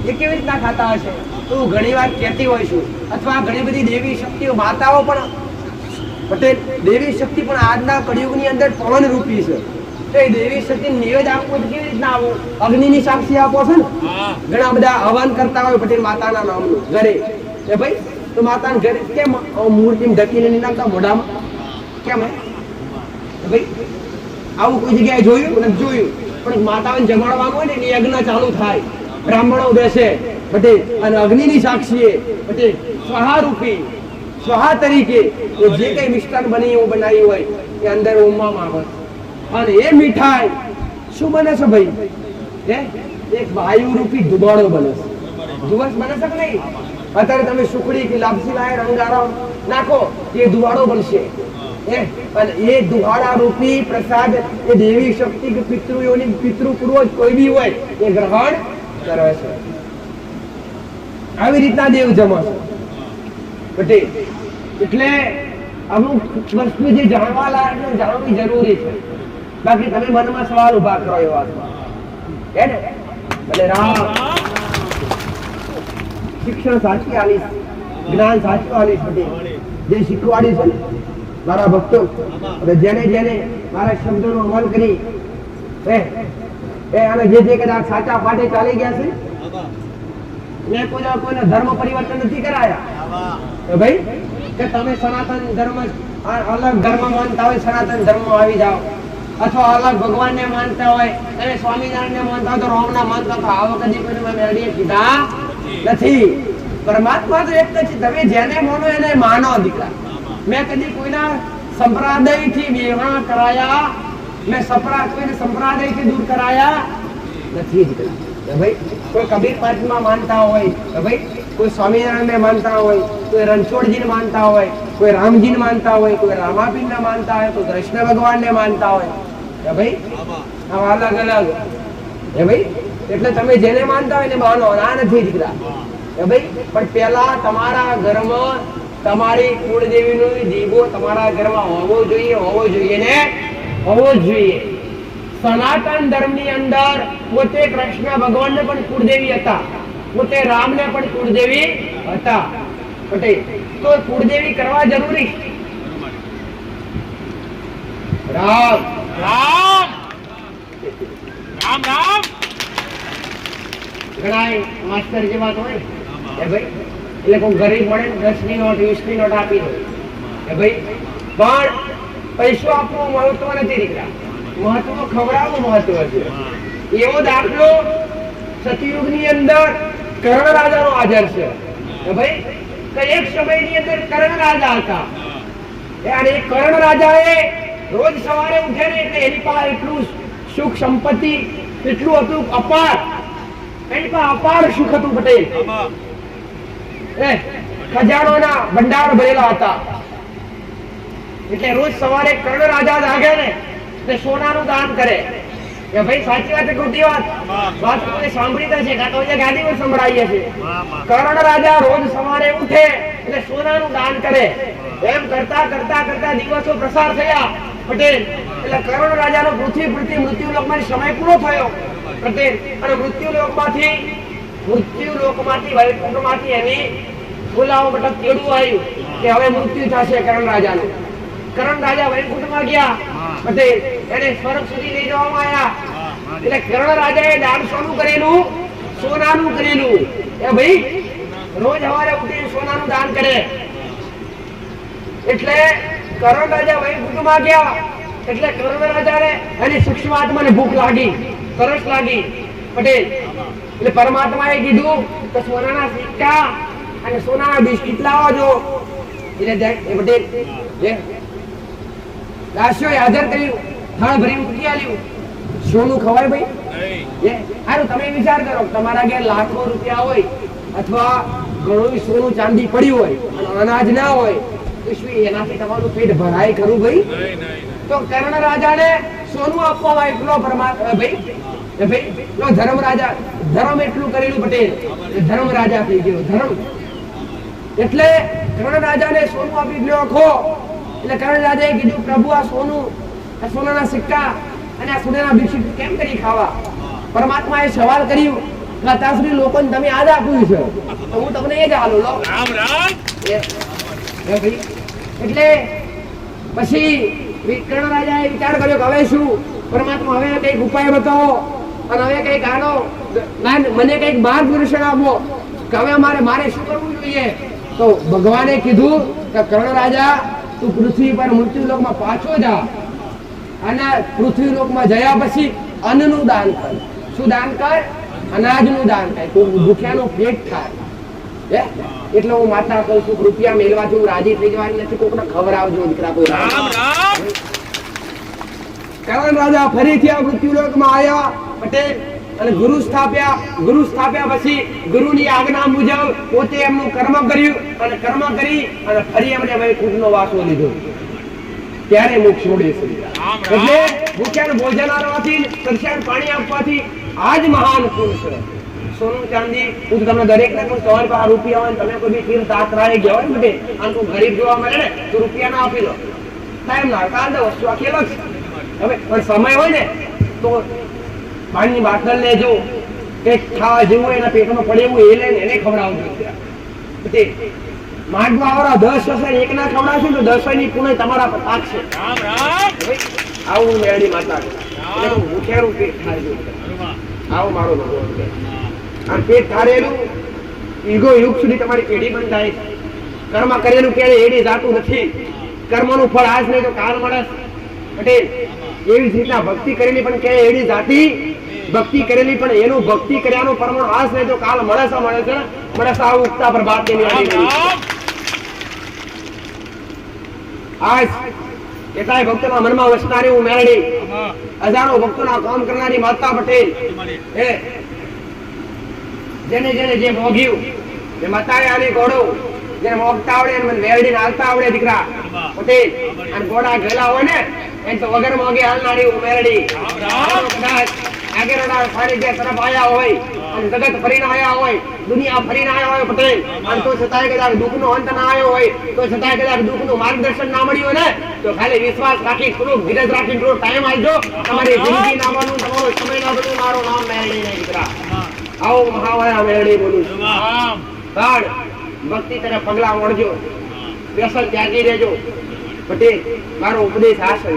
Speaker 1: એ કેવી રીતના ખાતા હશે? તો ઘણી વાર કહેતી હોય છું, અથવા ઘણી બધી દેવી શક્તિઓ માતાઓ પણ પટેલ, દેવી શક્તિ પણ આજના કળિયુગની અંદર પવન રૂપી છે. તો એ દેવી શક્તિ નિવેદ આપવું કેવી રીતના આવું? અગ્નિની સાક્ષી આપો છો ને. ઘણા બધા હવન કરતા હોય પટેલ માતાના નામનું ઘરે. એ ભાઈ તો માતાના ઘરે કેમ મૂર્તિ ઢકીને નહીં નાખતા મોઢામાં? કેમ ભાઈ આવું કોઈ જગ્યાએ જોયું નથી? જોયું. પણ માતાઓને જમાડવાનું હોય ને યજ્ઞ ચાલુ થાય, બ્રાહ્મણો બેસે પટેલ, અને અગ્નિની સાક્ષીએ પટેલ સ્વાહા રૂપી, સ્વાહા તરીકે જે કઈ મિષ્ટાન બનાવી હોય એ અંદર ઉમવામાં આવે. અને એ મીઠાઈ શું બને છે ભાઈ? એક વાયુ રૂપી ધુમાડો બને છે. ધુવસ બને છે કે નહીં? અત્યારે તમે સુખડી કે લાપસી લાય રંગારો નાખો, એ ધુવાડો બનશે. અને એ ધુવાડા રૂપી પ્રસાદ એ દેવી શક્તિ કે પિતૃઓની પિતૃ પૂર્વજ કોઈ બી હોય એ ગ્રહણ કરે છે. આવી રીતના દેવ જમા છે. એટલે અમુક વસ્તુ જે જાણવા લાયક જાણવી જરૂરી છે. બાકી તમે મનમાં સવાલ ઉભા કરો એવા હે ને? ભલે રામ શિક્ષણ સાચી આલીશ, જ્ઞાન સાચું આલીશ પટેલ, જે શીખવાડી છે મારા ભક્તો, જેને જેને મારા શબ્દોનો અમલ કરી અને જે કદાચ સાચા પાટે ચાલી ગયા છે, મેં કોઈનો ધર્મ પરિવર્તન નથી કરાયા. ભાઈ કે તમે સનાતન ધર્મ અલગ ધર્મ માનતા હોય, સનાતન ધર્મ આવી જાઓ, અથવા અલગ ભગવાનને માનતા હોય, તમે સ્વામિનારાયણને માનતા હોય તો રામના માનતા તો આવો કદી કોઈને મેળવીએ કીધા નથી. પરમાત્મા તો એક જ છે, તમે જેને માનો એને માનો દીકરા. મેં કદી કોઈના સંપ્રદાયથી વિવાહ કરાયા, મેં કોઈને સંપ્રદાયથી દૂર કરાયા નથી દીકરા. ભાઈ કોઈ કબીર પાંચમાં માનતા હોય, ભાઈ કોઈ સ્વામિનારાયણને માનતા હોય, કોઈ રણછોડજીને માનતા હોય, કોઈ રામજીને માનતા હોય, કોઈ રામાપીરને માનતા હોય, કોઈ કૃષ્ણ ભગવાનને માનતા હોય, ભાઈ આવા અલગ અલગ. ભાઈ એટલે તમે જેને માનતા હોય એને માનો, ના નથી દીકરા. ભાઈ પણ પેલા તમારા ઘરમાં તમારી કુળદેવીનો દીવો તમારા ઘરમાં હોવો જોઈએ ને હોવો જોઈએ. સનાતન ધર્મની અંદર પોતે કૃષ્ણ ભગવાનને પણ કુળદેવી હતા, પોતે રામને પણ કુળદેવી હતા. પટેલ તો કુળદેવી કરવા જરૂરી. રામ રામ રામ રામ. ઘણા માસ્ટર જેવા તો હોય એ ભાઈ, એટલે કોઈ ગરીબ મળે 10ની નોટ 20ની નોટ આપી દો એ ભાઈ, પણ પૈસો આપવો મહત્વ નથી દીકરા, મહત્વ ખવડાવવું મહત્વ છે. એવો દાખલો સતયુગની અંદર કર્ણ રાજાનો હાજર છે કે ભાઈ, એક સમયની અંદર કર્ણ રાજા હતા અને એ કર્ણ રાજાએ રોજ સવારે ઉઠે ને એટલે એની પાસે એટલું સુખ સંપત્તિ એટલું હતું અપાર, એની પાસે અપાર સુખ હતું પટેલ, ખજાનોના ભંડાર ભરેલા હતા. એટલે રોજ સવારે કર્ણ રાજા જાગે ને તે સોનાનું દાન કરે કે ભાઈ સાચી વાત ખોટી વાત તમે સાંભળી છે કાં તો ગાદી પર સંભળાઈએ છે. કર્ણ રાજા રોજ સવારે ઉઠે એટલે સોનાનું દાન કરે. એમ કરતા કરતા કરતા દિવસો પ્રસાર થયા પટેલ. એટલે કર્ણ રાજાનો પૃથ્વી પરથી મૃત્યુલોકમાં સમય પૂરો થયો પટેલ. અને મૃત્યુલોકમાંથી વૈકુંઠમાંથી એની બોલાવો મતલબ કેળું આવ્યું કે હવે મૃત્યુ થશે કર્ણ રાજાનું. કર્ણ રાજા વૈકુંઠમાં ગયા પટેલ, એને સ્વર્ગ સુધી લઈ જવામાં આવ્યા. એટલે કર્ણ રાજાએ દાન સોનું કરેલું, સોનાનું કરેલું એ ભાઈ, રોજ સવારે ઉઠીને સોનાનું દાન કરે. એટલે કર્ણ રાજા વૈકુંઠમાં ગયા એટલે કર્ણ રાજાને એની સૂક્ષ્મ આત્માને ભૂખ લાગી, તરસ લાગી પટેલ. એટલે પરમાત્માએ કીધું કે સોનાના સિક્કા અને સોનાના બિસ્કિટ લાવો જો. એટલે પટેલ દાસ્યોએ હાજર કર્યું, થાળ ભરી મૂકી આલ્યું. સોનું ખવાય ભાઈ? સારું તમે વિચાર કરો, તમારા ઘેર લાખો રૂપિયા હોય અથવા ઘણું સોનું ચાંદી પડ્યું હોય અને અનાજ ના હોય તો શું એનાથી તમારું પેટ ભરાય ખરું ભાઈ? તો કર્ણ રાજાને સોનું આપવામાં એટલો પરમાત્મા ભાઈ ધર્મ રાજા, ધર્મ એટલું કરેલું પટેલ, ધર્મ રાજા થઈ ગયો ધર્મ. એટલે કર્ણ રાજાને સોનું આપી ગયો આખો. એટલે કર્ણ રાજાએ કીધું પ્રભુ આ સોનું, આ સોનાના સિક્કા અને આ સોનાના બિસ્કિટ કેમ કરી ખાવા? પરમાત્માએ સવાલ કર્યું કે અત્યાર સુધી લોકોને તમે આજ આપ્યું છે તો હું તમને એ જ હાલું લો. રામ રામ. એટલે પછી કર્ણ રાજાએ વિચાર કર્યો કે હવે શું પરમાત્મા, હવે કઈક ઉપાય બતાવો અને હવે કઈક આનો મને કઈક માર્ગદર્શન આપો કે હવે મારે શું કરવું જોઈએ. તો ભગવાને કીધું કે કર્ણ રાજા તું પૃથ્વી પર મૃત્યુલોકમાં પાછો જા અને પૃથ્વીલોકમાં જયા પછી અન્નનું દાન કર. શું દાન કર? અનાજનું દાન કર. કોઈ ભૂખ્યાનું પેટ થાય. એટલે હું માતા કહું છું રૂપિયા મેળવાથી હું રાજી થઈ જવાની નથી, કોકને ખવડાવજો દીકરા. કોઈ કર્ણ રાજા ફરીથી આ મૃત્યુલોકમાં આવ્યા પટેલ અને ગુરુ સ્થાપ્યા પછી ગુરુની આજ્ઞા મુજબ પોતે એમનું કર્મ કર્યું અને કર્મ કરી અને ફરી એમણે વૈકુંઠનો વાસો લીધો. ત્યારે મોક્ષ છોડે છે. એટલે ભૂખ્યાને ભોજન આપવાથી, તરસ્યાને પાણી આપવાથી આજ મહાન પુરુષ છે. સોનું ચાંદી હું તમને દરેક ને કહું, તમારી પાસે રૂપિયા હોય તમે કોઈ બી તીર્થ યાત્રાએ ગયા હોય ને અને કોઈ ગરીબ જોવા મળે ને તો રૂપિયા ના આપી દો, ટાઈમ ના કાલ દો વસ્તુ આખી અલગ છે. હવે પણ સમય હોય ને તો પાણીની બાટલ લેજો, કંઈક ખાવા જેવું એના પેટમાં પડે એવું એ લઈને એને ખવડાવજો. માંડવા વાળા 10 હશે એક ના ખવડાવશું તો 10 ની પુણ્ય તમારા પર પાકશે. આવું મેળી માતા ભૂખ્યાનું પેટ ખાય. આવું મારો ભગવાન પેટ ધારેલું ઈગો યુગ સુધી તમારી પેઢી બંધ થાય. કર્મ કરેલું ક્યારે એડી જાતું નથી. કર્મનું ફળ આજ નહીં તો કાલ મળે પટેલ. એવી જ રીતના ભક્તિ કરેલી પણ ક્યારે એડી જાતી, ભક્તિ કરેલી પણ એનું ભક્તિ કર્યાનું પરમાણુ આજ નહીં તો કાલ મળે છે મળે છે. આવું ઉગતા પર બાત આજ કેટલાય ભક્તોના મનમાં વસનારી હું મેળડી, હજારો ભક્તોના કામ કરનારી માતા પટેલ. જેને જે મોગ્યું, જે માતાએ આલી ઘોડો, જેને મોગતા આવડે મને મેળડીને હાલતા આવડે દીકરા પટેલ. અને ઘોડા ગયેલા હોય ને એને તો વગર મોગે હાલનારી હું મેળડી. કદાચ આગેરડા સાનિધ્ય તરફ આયા હોય અને જગત ફરીને આયા હોય, દુનિયા ફરીને આયા હોય પટેલ, અને તો છતાંય કદાચ દુઃખનો અંત ના આવ્યો હોય, તો છતાંય કદાચ દુઃખનું માર્ગદર્શન ના મળ્યું ને તો ખાલી વિશ્વાસ રાખી, થોડું ધીરજ રાખી, થોડો ટાઈમ આપજો. તમારી જિંદગી ના બનવું, તમારો સમય ના બનવું. મારું નામ મેળડી નહીં દીકરા. આવો મહાવાયા મેળડી બોલું છું. ભક્તિ તરફ પગલા વળજો, વ્યસન ત્યાગી રહેજો પટેલ. મારો ઉપદેશ આ છે.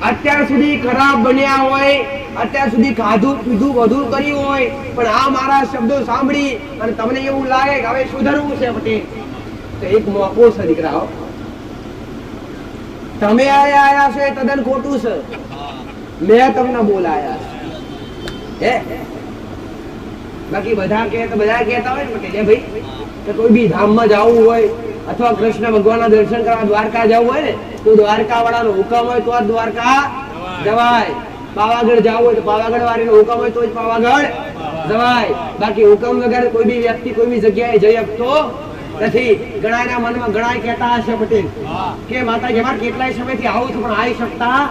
Speaker 1: અત્યાર સુધી ખરાબ બન્યા હોય, અત્યાર સુધી ખાધું પીધું બધું કર્યું હોય, પણ આ મારા શબ્દો સાંભળી અને તમને એવું લાગે કે હવે સુધરવું છે પટેલ, તો એક મોકો છે દીકરાઓ. તમે આયા છો એ તદ્દન ખોટું છે. મેં તમને બોલાયા છે. બાકી બધા કહેતા હોય ને પટેલ ભાઈ કે કોઈ બી ધામમાં જવું હોય અથવા કૃષ્ણ ભગવાનના દર્શન કરવા દ્વારકા જવું હોય ને તો દ્વારકા વાળાનો હુકમ હોય તો દ્વારકા જવાય. પાવાગઢ જવું હોય તો પાવાગઢ વાળાનો હુકમ હોય તો જ પાવાગઢ જવાય. બાકી હુકમ વગર કોઈ બી વ્યક્તિ કોઈ બી જગ્યાએ જઈ શકતો નથી. ઘણાના મનમાં ઘણા કહેતા હશે પટેલ કે માતાજી અમારે કેટલાય સમયથી આવું છું પણ આવી શકતા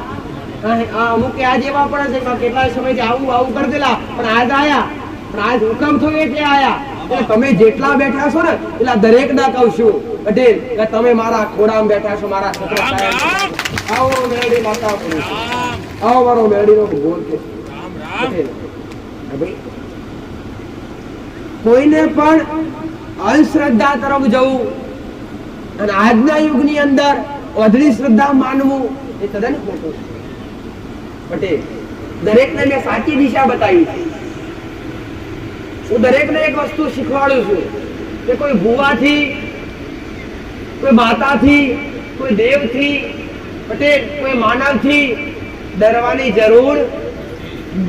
Speaker 1: અમુક આજ એવા પણ છે કેટલાય સમયથી આવું કરી દેલા પણ આજ આયા, પણ આજ હુકમ થયો એટલે આયા. એટલે તમે જેટલા બેઠા છો ને એટલા દરેક ના કહું છું પટેલ કે તમે મારા ખોડામાં બેઠા છો, મારા છોકરા સાહેબ. આવો મેરડી માતા બોલું છું, આવો મારો મેરડીનો બોલ છે પટેલ. કોઈને પણ અંધશ્રદ્ધા તરફ જવું અને આજના યુગની અંદર અધળી શ્રદ્ધા માનવું એ તદ્દન ખોટું છે પટેલ. દરેકને મેં સાચી દિશા બતાવી છે. હું દરેકને એક વસ્તુ શીખવાડું છું કે કોઈ ભુવાથી, કોઈ માતાથી, કોઈ દેવથી પટેલ, કોઈ માનવથી ડરવાની જરૂર,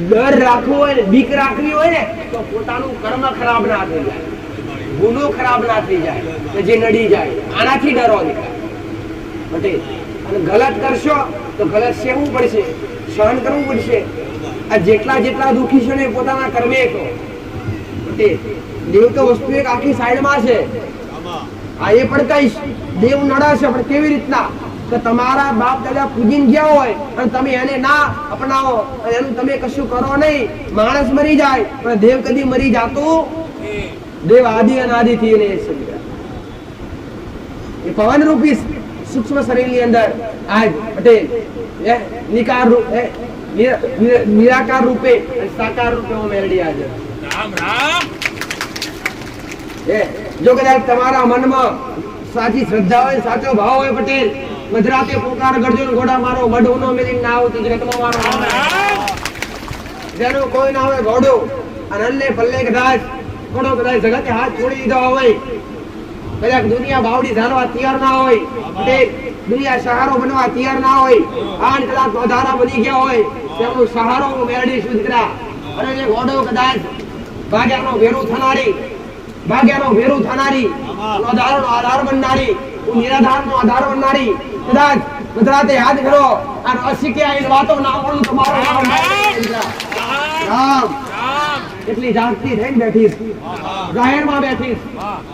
Speaker 1: ડર રાખવો હોય ને બીક રાખવી હોય ને તો પોતાનું કર્મ ખરાબ ના થઈ જાય, ગુનો ખરાબ ના થઈ જાય કે જે નડી જાય. આનાથી ડરો દીકરા પટેલ. અને ગલત કરશો તો ગલત સહેવું પડશે, સહન કરવું પડશે. આ જેટલા દુઃખી છે ને પોતાના કર્મે કહો પટેલ. દેવ તો વસ્તુ એક આખી સાઈડમાં છે. આ એ પણ કહીશ દેવ નડાશે પણ કેવી રીતના કે તમારા બાપ દાદા પૂજીને ગયા હોય અને તમે એને ના અપનાવો અને એનું તમે કશું કરો નહીં. માણસ મરી જાય પણ દેવ કદી મરી જાતું. દેવ આદિ અનાદિ થી એને એ પવન રૂપી સૂક્ષ્મ શરીરની અંદર આજ પટેલ નિરાકાર રૂપે સાકાર રૂપે મેળવી હાજર. રામ રામ. જો કદાચ તમારા મનમાં સાચી શ્રદ્ધા હોય, સાચો ભાવ હોય પટેલ, મધરાતે પોકાર કરજો ને ઘોડા મારો મઢ નો મેલી ના આવતી જગતમાં મારો જેનો કોઈ ના હોય ઘોડો અને અલ્લે પલ્લે કદાચ ઘોડો કદાચ જગતે હાથ છોડી દીધો હોય, કદાચ દુનિયા બાવડી ધારવા તૈયાર ના હોય પટેલ, દુનિયા સહારો બનવા તૈયાર ના હોય, આન કદાચ વધારા બની ગયા હોય તેમનો સહારો મેળવી શું દીકરા. અને જે ઘોડો કદાચ ભાગ્યાનો વેરું થનારી આધાર બનનારી, નિરાધારનો આધાર બનનારી કદાચ ગુજરાતે યાદ કરો અને અશીખ્યા વાતો ના બોલું તમારો રામ. એટલી જાગતી થઈને બેઠીશ, જાહેરમાં બેઠીશ,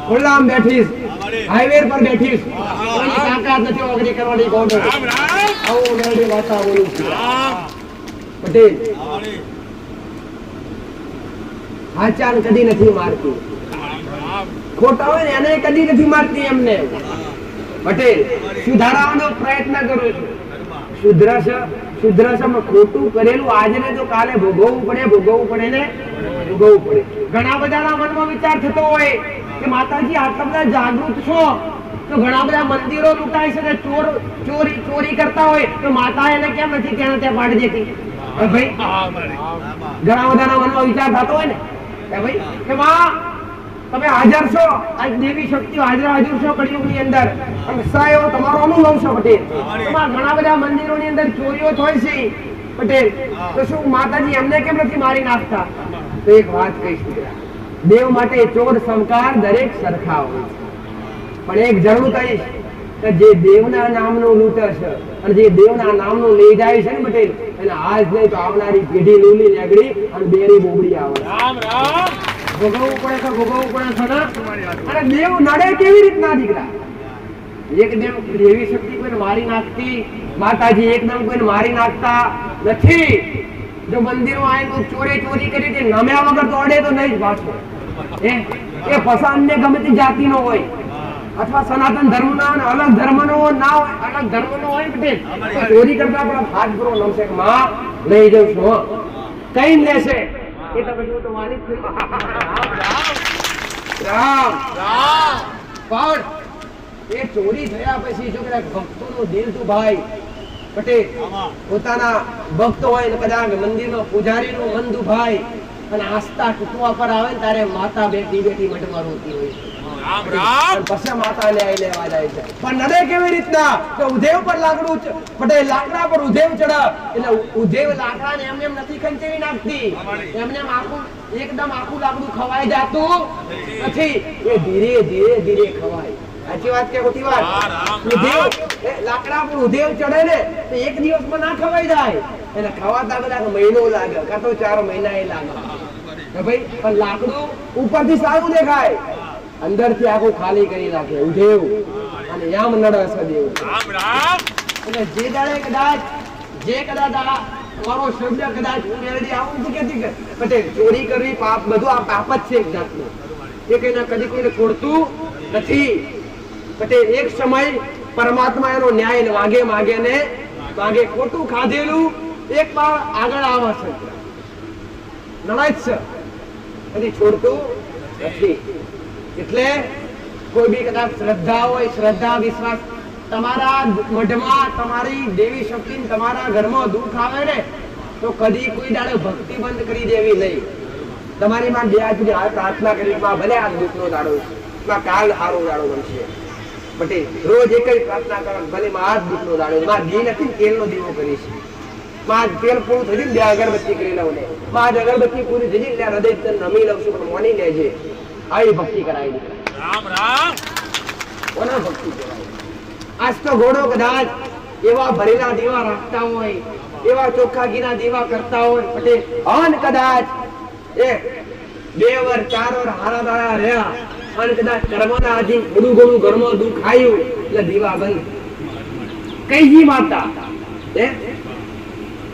Speaker 1: ખુલ્લામાં બેઠીશ, હાઈવે પર બેઠીશ, કોઈની તાકાત નથી ઓગળી કરવાની. ગોડો આવું મેળવી વાતા બોલું છું પટેલ. આચાર કદી નથી મારતી, ખોટા હોય ને એને કદી નથી મારતી એમને પટેલ. સુધારવાનો પ્રયત્ન કરું છું. શુદ્રસમાં ખોટું કરેલું આજે ને તો કાલે ભોગવવું પડે ને ભોગવવું પડે. ઘણા બધાના મનમાં વિચાર થતો હોય કે માતાજી આટલા બધા જાગૃત છો તો ઘણા બધા મંદિરો લૂંટાય છે, ચોરી કરતા હોય તો માતા એને કેમ નથી ત્યાં પાડી દેતી? ભાઈ ઘણા બધાના મનમાં વિચાર થતો હોય ને ભાઈ કે માં તમે હાજર છો, આજ દેવી શક્તિઓ હાજર છો કળિયુગની અંદર અને સાયો તમારો અનુભવ છે પટેલ. તમારા ઘણા બધા મંદિરોની અંદર ચોરીઓ થાય છે પટેલ, તો શું માતાજી એમને કેમ નથી મારી નાખતા? તો એક વાત કહીશ, દેવ માટે ચોર સંકાર દરેક સરખા હોય છે, પણ એક જરૂર કહીશ કે જે દેવના નામનો લૂંટે છે અને જે દેવના નામનો લઈ જાય છે ને પટેલ, એને આજ નહીં તો આવનારી પેઢી લૂલી નેગડી અને બેરી બોબડી આવે. રામ રામ. ભોગવવું પડે છે અને દેવ નડે કેવી રીતના દીકરા? એકદમ દેવી શક્તિ કોઈને મારી નાખતી, માતાજી એકદમ કોઈને મારી નાખતા નથી. જો મંદિરો આવીને ચોરી કરી તે નમ્યા વગર તો અડે તો નહીં જ પાછો. એ પસંદ ને ગમે તે જાતિનો હોય અથવા સનાતન ધર્મનો અલગ ધર્મનો ના હોય, અલગ ધર્મનો હોય પટેલ, તો ચોરી કરતા પણ હાથ ભરો નમશે કે માં લઈ જઉં છું કઈ લેશે એ તમે જો તો માની રામ પણ એ ચોરી થયા પછી જો કદાચ ભક્તોનું દિલ તું ભાઈ પટેલ પોતાના ભક્ત હોય ને કદાચ મંદિરનો પૂજારીનું મન દુભાય અને આસ્થા તૂટવા પર આવે ને ત્યારે માતા બેઠી બેઠી મઢમાં રોતી હોય છે. પછી માતાને આઈ લેવા જાય છે. પણ નડે કેવી રીતના કે ઉધેવ પર લાકડું પટેલ લાકડા પર ઉધેવ ચડે એટલે ઉધેવ લાકડાને એમને એમ નથી ખંચેરી નાખતી, એમને આખું એકદમ આખું લાકડું ખવાઈ જાતું નથી, એ ધીરે ધીરે ધીરે ખવાય. સાચી વાત કે ખોટી વાત? ઉધેવ લાકડા પર ઉધેવ ચડે ને તો એક દિવસમાં ના ખવાઈ જાય, એને ખવાતા કદાચ મહિનો લાગે કાં તો 4 મહિના એ લાગે ભાઈ. પણ લાકડું ઉપરથી સારું દેખાય, અંદરથી આખું ખાલી કરી નાખે ઉધેવ. અને યામ નડે સદેવ. એટલે જે દાડે કદાચ મારો શબ્દ કદાચ હું મેળવી આવું નથી કહેતી કે પટેલ ચોરી કરવી પાપ, બધું આ પાપ જ છે એક જાતનું, એ કઈ કદી કોઈને છોડતું નથી. પટેલ એક સમય પરમાત્મા એનો ન્યાય માગે ને માગે, ખોટું ખાધેલું એક વાર આગળ આવે છે, નડાય છે, કદી છોડતું નથી. એટલે કોઈ બી કદાચ શ્રદ્ધા હોય, શ્રદ્ધા વિશ્વાસ તમારા મઢમાં તમારી દેવી શક્તિ તમારા ઘરમાં દુઃખ આવે ને તો કદી કોઈ દાડે ભક્તિ બંધ કરી દેવી નહીં. તમારી માં બે હાથ સુધી પ્રાર્થના કરી, ભલે આ દુઃખનો દાડો કાલ સારો દાડો બનશે. પટેલ રોજ એક જ પ્રાર્થના કરો, ભલે માં આ દુઃખનો દાડો, માં ઘી નથી તેલનો દીવો કરીશ, માં તેલ પૂરું થઈ જાય બે અગરબત્તી કરી લઉં ને, માં અગરબત્તી પૂરી થઈ જાય હૃદય નમી લઉં છું, પણ મોની લેજે. આવી ભક્તિ કરાવી રામ રામ. કોના ભક્તિ કરાવી? આજ તો ઘોડો કદાચ એવા ભરેલા દીવા રાખતા હોય, એવા ચોખ્ખા ઘીના દીવા કરતા હોય પટેલ, અન કદાચ એ 2 વાર 4 વાર હારા દાડા રહ્યા અને કદાચ કર્મના આજી થોડું ઘરમાં દુઃખ આવ્યું એટલે દીવા બંધ. કઈ જી માતા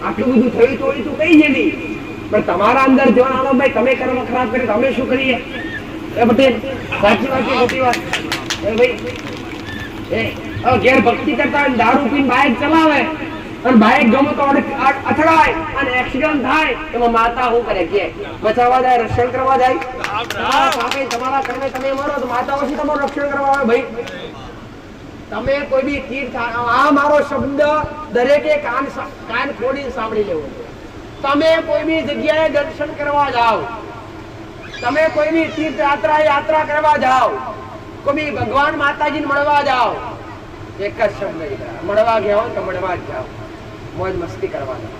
Speaker 1: આટલું બધું થયું તો તું કઈ જેવી, પણ તમારા અંદર જવાના ભાઈ તમે કર્મ ખરાબ કરે તો અમે શું કરીએ? એ પટેલ સાચી વાત કે ખોટી વાત? એ ભાઈ ઘેર ભક્તિ કરતા હોય દારૂ પીને બાઇક ચલાવે અને બાઇક ગમે તો અથડાય અને એક્સિડન્ટ થાય તો માતા શું કરે? કે બચાવવા જાય, રક્ષણ કરવા જાય. તમારા કર્મે તમે મરો તો માતા પછી તમારું રક્ષણ કરવા આવે. ભાઈ તમે કોઈ બી તીર્થ, આ મારો શબ્દ દરેકે કાન ખોડીને સાંભળી લેવો. તમે કોઈ બી જગ્યાએ દર્શન કરવા જાઓ, તમે કોઈ બી તીર્થ યાત્રા કરવા જાઓ, કોઈ બી ભગવાન માતાજીને મળવા જાઓ, એક જ શબ્દ મળવા ગયા હોય તો મળવા જ જાઓ, મોજ મસ્તી કરવા જાઓ.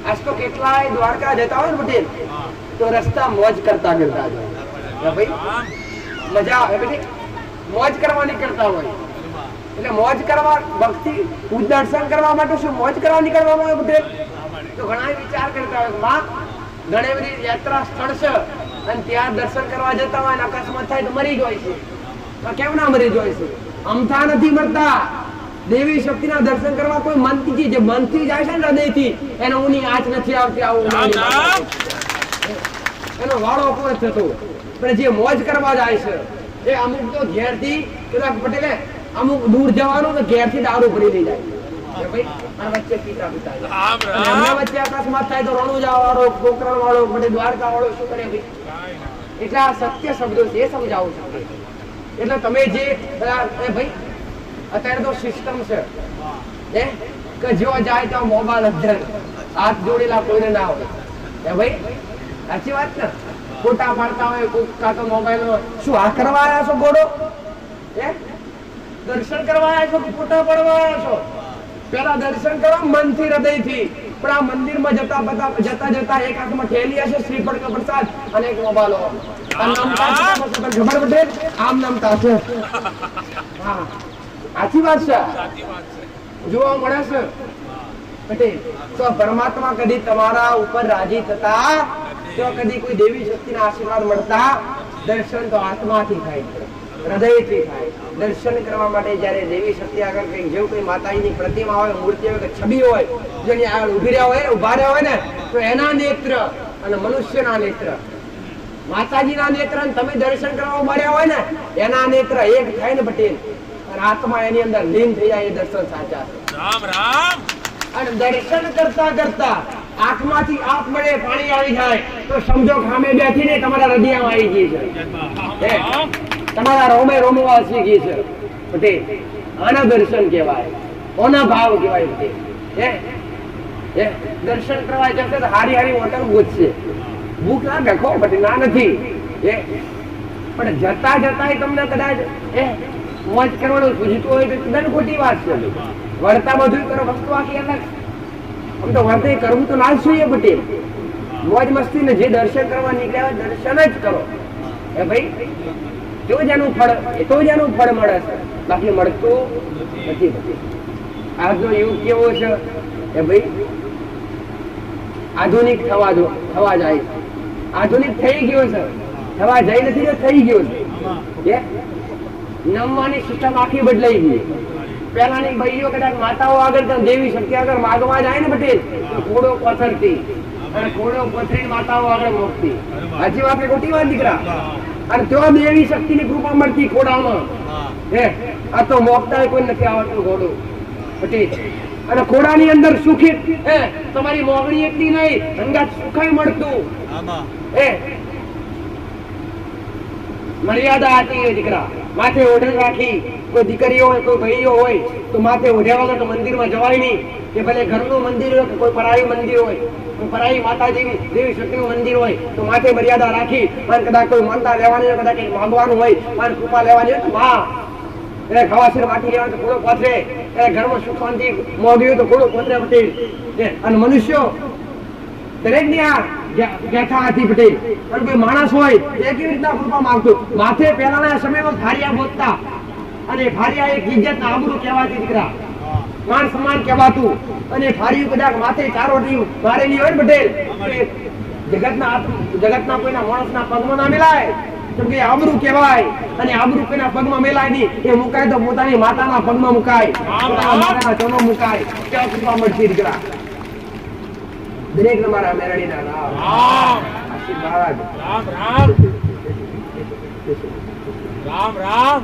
Speaker 1: આજ તો કેટલાય દ્વારકા જતા હોય ને પટેલ તો રસ્તા મોજ કરતા જાય ભાઈ, મજા આવે બેટી, મોજ કરવાની કરતા હોય. એટલે મોજ કરવા ભક્તિ દર્શન કરવા માટે શું મોજ કરવા નીકળવામાં આવે પટેલ? તો ઘણા વિચાર કરતા હોય માં ઘણી બધી યાત્રા સ્થળ છે અને ત્યાં દર્શન કરવા જતા હોય અને અકસ્માત થાય તો મરી જાય છે. કેમ ના મરી જાય છે? અમથા નથી મરતા. દેવી શક્તિના દર્શન કરવા કોઈ મનથી જે મનથી જાય છે ને હૃદયથી એને ઊની આંચ નથી આવતી, આવું એનો વાળો કોઈ થતો. પણ જે મોજ કરવા જાય છે એ અમુક તો ઘેરથી કદાચ પટેલે અમુક દૂર જવાનું તો ઘેરથી દારૂ ભરી લઈ જાય વચ્ચે પીતા વચ્ચે અકસ્માત થાય તો રણુજા વાળો, પોકરણ વાળો, દ્વારકા વાળો શું કરે ભાઈ? એટલે આ સત્ય શબ્દો છે, એ સમજાવું છું. એટલે તમે જે ભાઈ અત્યારે તો સિસ્ટમ છે કે જો જાય તો મોબાઈલ અંદર હાથ જોડેલા કોઈને ના હોય. ભાઈ સાચી વાત ને? ફોટા પાડતા હોય કાં તો મોબાઈલ શું આ કરવા આવ્યા છો? ગોડો દર્શન કરવા આવ્યા છો કે ફોટા પાડવા આવ્યા છો? પેલા દર્શન કરો મનથી હૃદયથી. પણ આ મંદિરમાં જતા એક હાથમાં થેલી હશે શ્રીફળ કે પ્રસાદ અને એક મોબાઈલ ખબર પડે આમ નામતા છે. હા સાચી વાત છે, જોવા મળે છે પટેલ. તો પરમાત્મા કદી તમારા ઉપર રાજી થતા તો કદી કોઈ દેવી શક્તિના આશીર્વાદ મળતા? દર્શન તો આત્માથી થાય છે, હૃદયથી થાય. દર્શન કરવા માટે જયારે દેવી શક્તિ આગળ કઈ જેવું કોઈ માતાજીની પ્રતિમા હોય, મૂર્તિ હોય કે છબી હોય, જેની આગળ ઉભા રહ્યા હોય ને તો એના નેત્ર અને મનુષ્યના નેત્ર, માતાજીના નેત્ર તમે દર્શન કરવા મળ્યા હોય ને એના નેત્ર એક થાય ને પટેલ, અને આત્મા એની અંદર લીન થઈ જાય. એ દર્શન સાચા છે. રામ રામ. અને દર્શન કરતા કરતા આંખમાંથી આંખ મળે પાણી આવી જાય તો સમજો ખામે બેઠીને તમારા હૃદયમાં આવી ગઈ છે, તમારા રોમે રોમવા શીખી છે પટેલ. આના દર્શન કહેવાય. ઓના ભાવ કહેવાય છે. દર્શન કરવા જશે તો હારી હારી હોટલ ગોતશે. ભૂખ લાગે ખો બટ ના નથી. પણ જતા જતા તમને કદાચ મોજ કરવાનું પૂછતું હોય તો તદ્દન ખોટી વાત છે. વર્તા બધું કરો વસ્તુ આખી અલગ. આમ તો વર્તે કરવું તો ના જ જોઈએ પટેલ. મોજ મસ્તી ને જે દર્શન કરવા નીકળ્યા દર્શન જ કરો. ભાઈ તો જ એનું ફળ મળે છે, બાકી મળતું નથી. આજનો યુગ કેવો છે કે ભાઈ આધુનિક થવા જાય. આધુનિક થઈ ગયો છે, થવા જાય નથી તો થઈ ગયો છે. નમવાની સિસ્ટમ આખી બદલાઈ ગઈ. પેલાની ભાઈઓ કદાચ માતાઓ આગળ દેવી શક્તિ આગળ માગવા જાય ને પટેલ તો ઘોડો પથરતી અને ઘોડો પથરી માતાઓ આગળ મોકતી. હજી વાત ખોટી વાત દીકરા. અને ત્યાં દેવી શક્તિ ની કૃપા મળતી ઘોડામાં. આ તો મોકતા કોઈ નથી આવડતું ઘોડો પટેલ. અને ઘોડાની અંદર સુખી તમારી મોગણી એટલી નહીં, અંગાત સુખાઈ મળતું. મર્યાદા હતી એ દીકરા. માથે ઓઢણ રાખી કોઈ દીકરીઓ હોય કોઈ ભાઈઓ હોય તો માથે ઓઢ્યા વગર તો મંદિરમાં જવાય નહીં. કે ભલે ઘરનું મંદિર હોય કે કોઈ પરાયું મંદિર હોય, કોઈ પરાઈ માતા દેવી શક્તિનું મંદિર હોય તો માથે મર્યાદા રાખી. અને કદાચ કોઈ માનતા લેવાની હોય, કદાચ કંઈક માંગવાનું હોય, માન કૃપા લેવાની હોય તો માં એને ખવાસર માટી લેવાનું તો ઘોડો પથરે. એને ઘરમાં સુખ શાંતિ મોગી તો ઘોડો પથરે પટેલ. અને મનુષ્યો દરેક ની આ વ્યથા હતી પટેલ. અને કોઈ માણસ હોય એ કેવી રીતના કૃપા માંગતો. માથે પહેલાના સમયમાં ફારિયા બોલતા અને ફારિયા એક ઇજ્જત આબરૂ કહેવાતી દીકરા, માન સન્માન કહેવાતું. અને ફારિયું કદાચ માથે ચારોટી મારેલી હોય ને પટેલ જગતના કોઈના માણસના પગમાં ના મિલાય તો કે આબરૂ કહેવાય. અને આબરૂ કોઈના પગમાં મેલાય નહીં. એ મુકાય તો પોતાની માતાના પગમાં મુકાય, પોતાના માતાના ચરણમાં મુકાય. કેવા કૃપા મળતી દીકરા. દરેક તમારા મેરડીના રામ આશીર્વાદ. રામ રામ રામ રામ.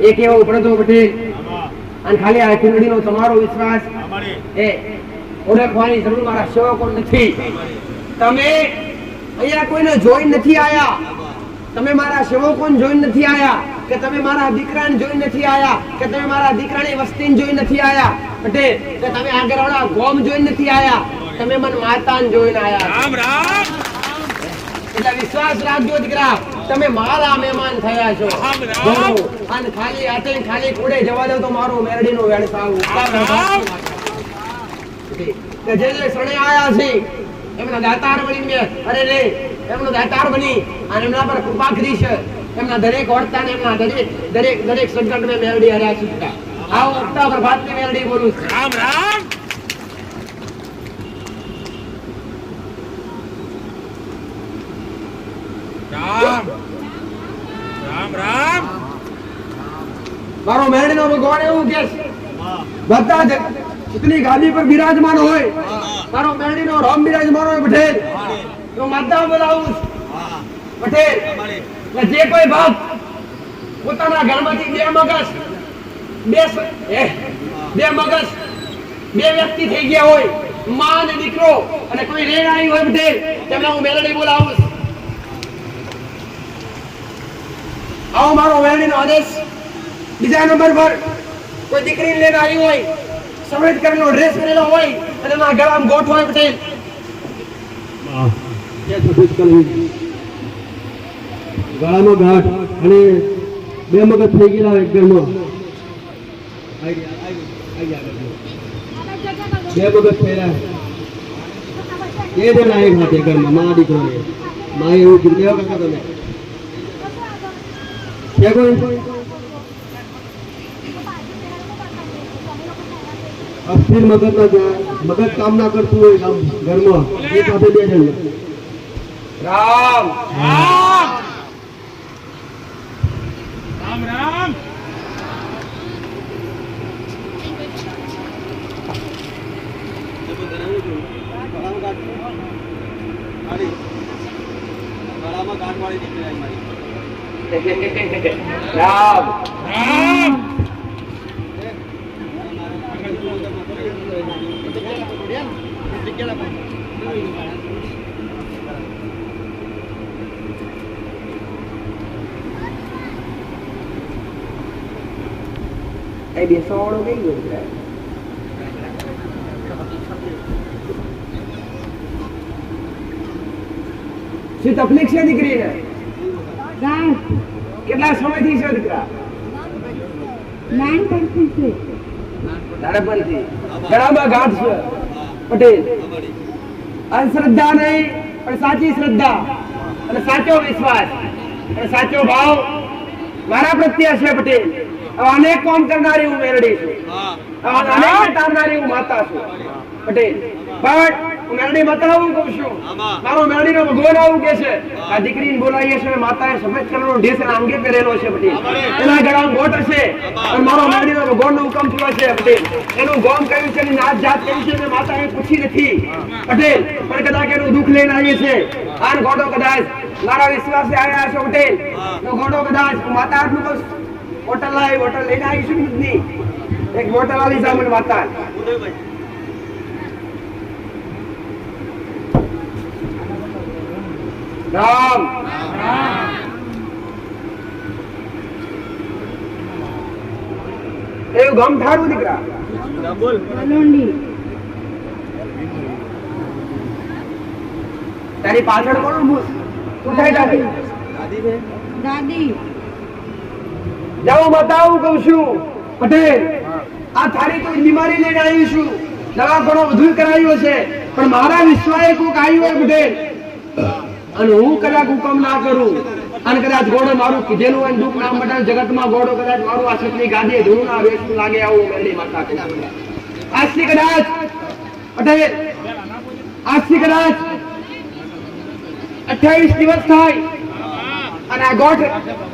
Speaker 1: એક એવો ઉપડતો પટેલ અને ખાલી આ ચૂંટણીનો તમારો વિશ્વાસ ઓળખવાની જરૂર મારા સેવકો નથી. તમે અહીંયા કોઈને જોઈ નથી આયા, તમે મારા સેવકોને જોઈ નથી આયા, કે તમે મારા દીકરાને જોઈ નથી આયા, કે તમે મારા દીકરાની વસ્તીને જોઈ નથી આયા પટેલ, કે તમે આગળવાળા ગોમ જોઈ નથી આયા, તમે મને માતાને જોઈને આયા. રામ રામ. એટલે વિશ્વાસ રાખજો દીકરા, તમે મારા મહેમાન થયા છો. અને ખાલી હાથે ખાલી કોડે જવા દો તો મારું મેરડીનું વેણસાવું. જે જે સણે આયા છે એમના દાતાર બની એમનો દાતાર બની અને એમના પર કૃપા કરી છે. એમના દરેક વર્તાને એમના દરેક સંકટ મેં મેરડી હર્યા છે. આવો અવતા પ્રભાતની મેરડી બોલું છું. રામ રામ. રામ રામ રામ. મારો મેરડીનો ભગવાન એવું કે બધા जितनी गादी पर विराजमान હોય મારો મેરડીનો રામ વિરાજમાન હોય પટેલ તો માતા બોલાવું પટેલ. જે કોઈ ભક્ત પોતાના ઘરમાંથી બે વ્યક્તિ થઈ ગયા હોય, માં અને દીકરો, અને કોઈ રેણ આવી હોય પટેલ, તેમને હું મેરડી બોલાવું. આવો મારો મેરડીનો આદેશ. બીજા નંબર પર કોઈ દીકરી લઈને આવી હોય, સફેદ કલરનો ડ્રેસ પહેરેલો હોય અને એના ગળામાં ગોઠ હોય પટેલ,
Speaker 2: ગળામાં ગાંઠ અને બે મગજ થઈ ગયેલા હોય ઘરમાં, બે મગજ થયેલા એ જણા એક સાથે ઘરમાં મા દીકરો મા એવું કેવા કરતા તમે છે કોઈ અસ્થિર મગજ કામ ના કરતું હોય ઘરમાં એ સાથે બે જણ.
Speaker 1: રામ રામ
Speaker 3: રામ રામ.
Speaker 1: રામ
Speaker 3: રામ.
Speaker 1: એ બેસવાવાળો કઈ ગયો દીકરા? શું તકલીફ છે દીકરીને? કેટલા સમયથી છે દીકરા? નાનપણથી. ગળામાં ગાંઠ છે પટેલ. અંધશ્રદ્ધા નહીં પણ સાચી શ્રદ્ધા અને સાચો વિશ્વાસ અને સાચો ભાવ મારા પ્રત્યે છે પટેલ. અનેક કામ કરનારી હું મેરડી છું, અનેક તારનારી હું માતા છું પટેલ. પણ હું મેરડી બતાવું કહું છું. મારો મેરડીનો ભગવાન આવું કે છે આ દીકરીને બોલાવીએ છે માતાએ સફેદ કલરનો ડ્રેસ એના અંગે પહેરેલો છે પટેલ. એના ગળામાં ગોટ હશે અને મારો મેરડીનો ભગવાનનો હુકમ થયો છે પટેલ. એનું ગોમ કયું છે એની નાત જાત કયું છે મેં માતાએ પૂછી નથી પટેલ. પણ કદાચ એનું દુઃખ લઈને આવીએ છે આ ગોડો કદાચ મારા વિશ્વાસે આવ્યા છો પટેલ. ગોડો કદાચ માતા આટલું બસ હોટલ લાવી હોટલ લઈને આવીશું નહીં. એક હોટલ આલી સામે માતા રામ એવું ગમ થારું દીકરા? તારી પાછળ કોણ ઊભું? શું થાય તારી?
Speaker 4: દાદી.
Speaker 1: જાઓ બતાવું કહું છું પટેલ. આ થારી કોઈ બીમારી લઈને આવી છું, દવાખાનો બધું કરાવ્યો છે, પણ મારા વિશ્વાસે કોઈક આવ્યું હોય પટેલ અને હું કદાચ હુકમ ના કરું અને કદાચ ગોળો મારું કીધેલું હોય દુઃખ ના મટાણ જગતમાં ગોળો કદાચ મારું આ સતની ગાદીએ ધૂળ ના વેચતું લાગે આવું મેરડી માતા કહે. આજથી કદાચ પટેલ આજથી કદાચ 28 દિવસ થાય અને આ ગોઠ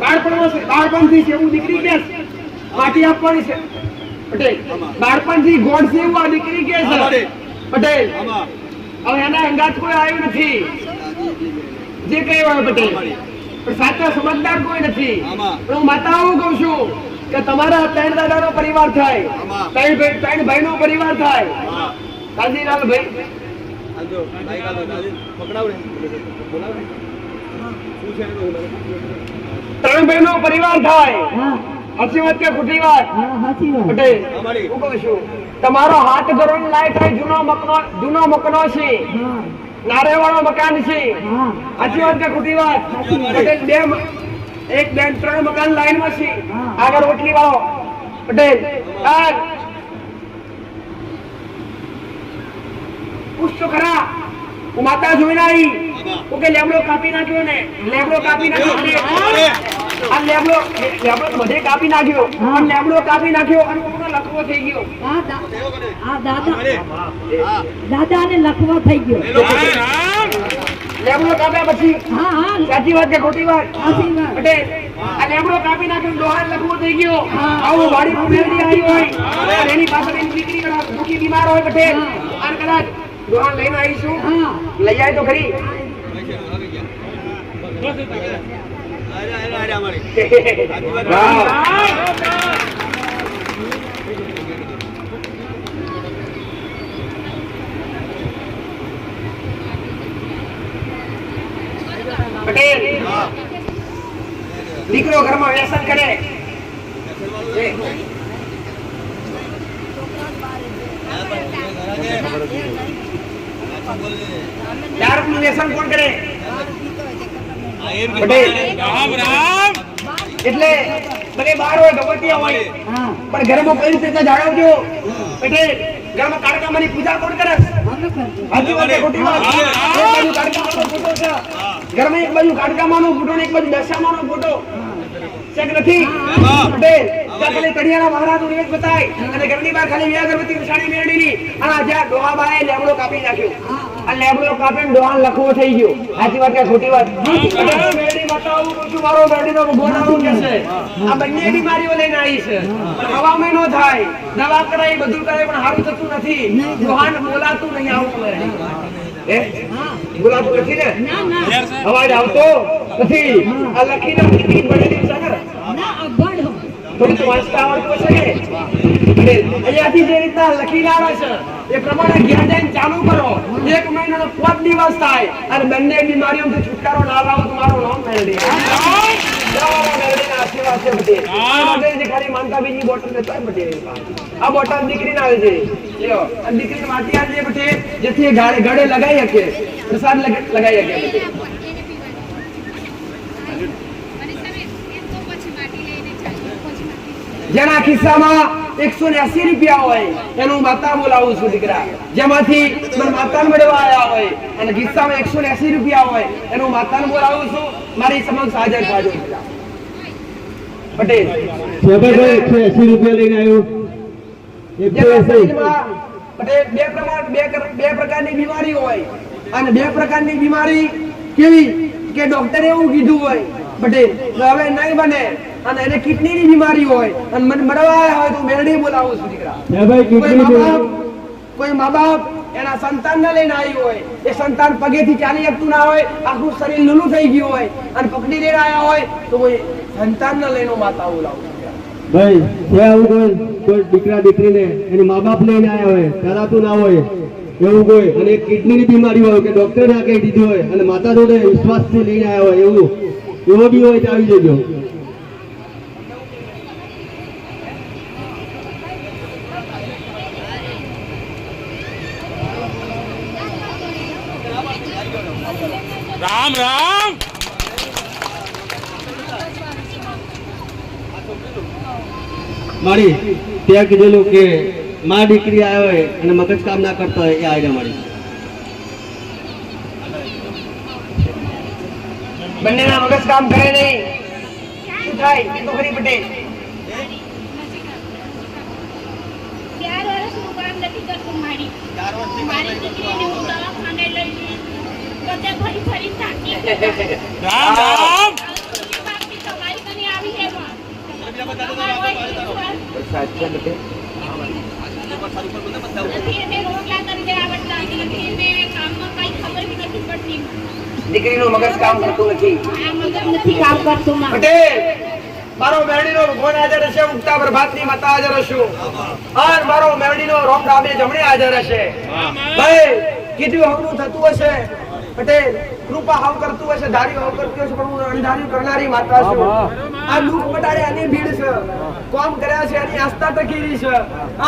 Speaker 1: બાળપણથી છે એવું દીકરી કે માટી આપવાની છે પટેલ. બાળપણથી ગોઠ છે એવું આ દીકરી કે છે પટેલ. હવે એના અંગાત કોઈ આવ્યું નથી જે કઈ હોય પટેલ, પણ સાચો સમજદાર કોઈ નથી. પણ હું માતાઓ કહું છું કે તમારા 3 દાદાનો પરિવાર થાય, 3 ભાઈનો પરિવાર થાય. કાંજીલાલ ભાઈ ત્રણ ભાઈનો પરિવાર થાય. સાચી વાત કે ખોટી વાત પટેલ? હું કહું છું તમારો હાથ ધરોનો લાયક થાય જૂનો મકનો છે, નારેવાળો મકાન છે. સાચી વાત કે ખોટી વાત પટેલ? 3 મકાન લાઈનમાં છે, આગળ રોટલી વાળો પટેલ. પૂછતો ખરા હું માતા જોઈને આવી કે લેબડો કાપી નાખ્યો ને લેબડો કાપી નાખ્યો આ લેબડો બધે કાપી નાખ્યો અને લેબડો કાપી નાખ્યો અને કોનો લખવો થઈ ગયો?
Speaker 4: દાદાને લખવો થઈ ગયો.
Speaker 1: લેબડો કાપ્યા પછી સાચી વાત કે ખોટી વાત પટેલ? આ લેબડો કાપી નાખ્યો ડોહાન લખવો થઈ ગયો. આવું વાડી મેરડી આવી હોય અને એની પાસે એની દીકરી દુખી બીમાર હોય પટેલ અને કદાચ ડોહાન લઈને આવીશું લઈ જાય તો ખરી. પટેલ દીકરો ઘરમાં વ્યસન કરે દારૂનું વ્યસન કોણ કરે?
Speaker 3: રામ રામ.
Speaker 1: એટલે ભલે બહાર હોય ગપટિયા હોય પણ ઘરમાં કઈ રીતે જાળવજો પટેલ. ઘરમાં કાળકામાની પૂજા કોણ કરે? સાચી વાત કે ખોટી વાત? એક બાજુ કાળકામાનો ફોટો છે ઘરમાં, એક બાજુ કાળકામાનો ફોટો ને એક બાજુ દશામાનો ફોટો છે કે નથી પટેલ? ત્યાં ખાલી કડિયાના મહારાજનું નિવેદ બતાય અને ઘરની બહાર ખાલી અગરબત્તી વિસાણી મેળવીની અને જ્યાં ડોહાબાએ લેબડો કાપી નાખ્યો આ લેબડો કાપીને ડોહાન લખવો થઈ ગયો. સાચી વાત કે ખોટી વાત? મેરડી માતા આવું કહું છું મારો મેરડીનો ભગવાન આવું કે છે આ બંને બીમારીઓ લઈને આવી છે પણ હવામાં ન થાય, દવા કરાય બધું કરાય પણ સારું થતું નથી. ડોહાન બોલાતું નહીં આવું બોલાતું નથી ને અવાજ આવતો નથી. આ લખીને બનેલી છે ને થોડું વાંચતા આવડતું છે ને અહીંયાથી જે રીતના લખીને આવે છે એ પ્રમાણે ઘેર જઈને ચાલુ કરો. 1 મહિનાનો 5 દિવસ થાય અને બંને બીમારીઓથી છુટકારો ના લાવો તો મારું નામ મેળવી. આશીર્વાદ છે પટેલ. આ માટે જે ખાલી માનતા બીજી બોટલ લેતો હોય પટેલ. આ બોટલ દીકરીને આવે છે. લ્યો, આ દીકરીને માટી આપજે પટેલ, જેથી એ ગળે લગાઈ શકે, પ્રસાદ લગાઈ શકે પટેલ. જેના ખિસ્સામાં 180 રૂપિયા હોય એનું માતા બોલાવું છું દીકરા. જેમાંથી મને માતાને મળવા આવ્યા હોય અને ખિસ્સામાં 180 રૂપિયા હોય એનું માતાને બોલાવું છું. મારી સમક્ષ હાજર થાજો દીકરા. પટેલ
Speaker 2: શેભાઈ 180 રૂપિયા લઈને આવ્યો.
Speaker 1: જેના શરીરમાં પટેલ બે પ્રકારની બીમારી હોય અને બે પ્રકારની બીમારી કેવી કે ડોક્ટરે એવું કીધું હોય પટેલ હવે નહીં બને અને એને કિડનીની બીમારી હોય અને મને મળવા આવ્યા હોય તો મેરડી બોલાવું છું દીકરા. કોઈ મા બાપ એના સંતાનને લઈને આવ્યું હોય, એ સંતાન પગેથી ચાલી શકતું ના હોય, આખું શરીર લૂલું થઈ ગયું હોય અને પકડી લઈને આવ્યા હોય તો કોઈ સંતાનને લઈને માતા બોલાવું છું દીકરા.
Speaker 2: ભાઈ છે આવું કોઈ દીકરા દીકરીને એની મા બાપ લઈને આવ્યા હોય, કરાતું ના હોય એવું કોઈ, અને કિડનીની બીમારી હોય કે ડોક્ટરે આ કહી દીધું હોય અને માતા જોડે વિશ્વાસથી લઈને આવ્યા હોય એવો બી હોય તો આવી જજો.
Speaker 3: રામ રામ.
Speaker 2: મારી ત્યાં કીધેલું કે માં દીકરી આવ્યો હોય અને મગજ કામ ના કરતા હોય એ આઈડિયા મારી.
Speaker 1: બંનેના મગજ કામ કરે નહીં શું થાય એ તો ખરી પટેલ.
Speaker 5: 4 વર્ષનું કામ નથી કરતું મારી દીકરીને હું દવાખાને લઈ ગઈ બધે ફરી થાકી
Speaker 3: રામ રામ.
Speaker 5: બાકી તમારી કને આવી છે પણ નથી એને રોટલા કરી દે આવડતા નથી એને કામમાં કઈ ખબર બી નથી પડતી.
Speaker 1: દીકરીનું મગજ કામ કરતું નથી
Speaker 5: આ મગજ નથી કામ કરતું માં.
Speaker 1: પટેલ મારો મેરડીનો ભગવાન હાજર હશે, ઉગતા પ્રભાતની માતા હાજર હશું અને મારો મેરડીનો રોમ ડાબે જમણે હાજર હશે. ભાઈ કીધું હવનું થતું હશે પટેલ, કૃપા હાવ કરતું હશે, ધાર્યું હાવ કરતું હશે, પણ હું અણધાર્યું કરનારી માતા છું. આ દુઃખ મટાડે આની ભીડ છે, કોમ કર્યા છે એની આસ્થા ટકી છે.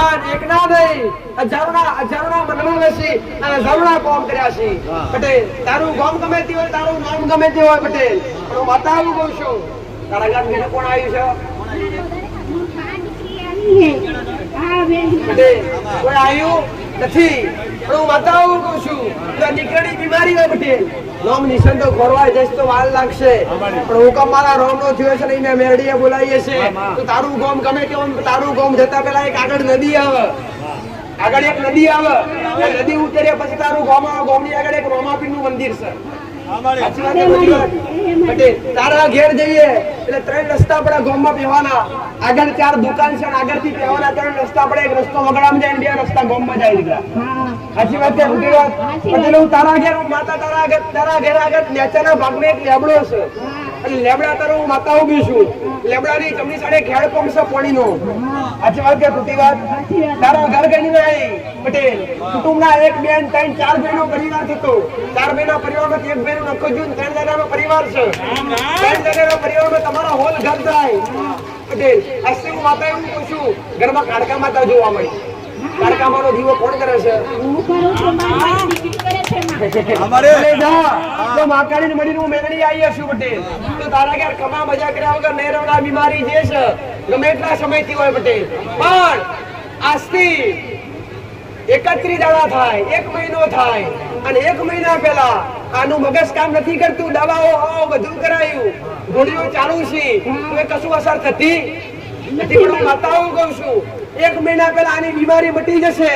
Speaker 1: આ એકના નહીં હજારોના મનમાં બેસી અને હજારોના કોમ કર્યા છે. પટેલ તારું ગામ ગમે તે હોય, તારું નામ ગમે તે હોય પટેલ, પણ હું માતા આવું કહું છું. તારા ગામ બીજું કોણ આવ્યું છે પટેલ? કોઈ આવ્યું નથી, પણ હું માતા આવું કહું છું. દીકરાની બીમારી હોય પટેલ, રોમ નિશાન તો ખોરવાય જશે તો વાર લાગશે, પણ હુકમ મારા રોમ નો થયો છે નહીં, મેં મેરડીએ બોલાવીએ છે. તો તારું ગામ ગમે તે હોય, તારું ગામ જતા પહેલા એક આગળ નદી આવે, આગળ એક નદી આવે, નદી ઉતરે પછી તારું ગામની આગળ એક રોમાપીર નું મંદિર છે. સાચી વાત છે પટેલ? તારા ઘેર જઈએ એટલે 3 રસ્તા પડે ગામમાં બેહવાના, આગળ 4 દુકાન છે, આગળથી બેહવાના 3 રસ્તા પડે, એક રસ્તો વગડામાં જાય ને 2 રસ્તા ગામમાં જાય દીકરા. સાચી વાત છે ખોટી વાત? પટેલ હું તારા ઘેર માતા તારા ઘેર આગળ નેચાના ભાગમાં એક લેબડો છે, અને લેબડા તારું માતા ઉભી છું. લેબડાની જમણી સાઈડે ખેડ પંપ છે પાણીનો. સાચી વાત કે ખોટી વાત? તારા ઘર ગણી નહીં પટેલ, કુટુંબના 1 2 3 4 બહેનો પરિવાર થતો, 4 બહેનો પરિવારમાંથી 1 બહેનો નખો જોઈને 3 જણાનો પરિવાર છે. 3 જણાનો પરિવારમાં તમારો હોલ ઘર થાય પટેલ. અસ્તી હું માતા એવું કહું છું, ઘરમાં કાળકા માતા જોવા મળી. કાળકામાનો દીવો કોણ કરે છે?
Speaker 5: હું કરું છું મારી દીકરી કરે છે માં.
Speaker 1: અમારે તો માકાડીને મળીને હું મેરડી આવી છું પટેલ. તો તારા ઘેર કમા મજા કર્યા વગર નહીં રહેવાના બીમારી જે છે ગમે એટલા સમયથી હોય પટેલ, પણ આજથી 31 દાડા થાય, 1 મહિનો થાય અને 1 મહિના પહેલા આનું મગજ કામ નથી કરતું, દવાઓ બધું કરાયું, ગોળીઓ ચાલુ છે, તો એ કશું અસર થતી નથી. પણ હું માતાઓ કહું છું 1 મહિના પહેલા આની બીમારી મટી જશે.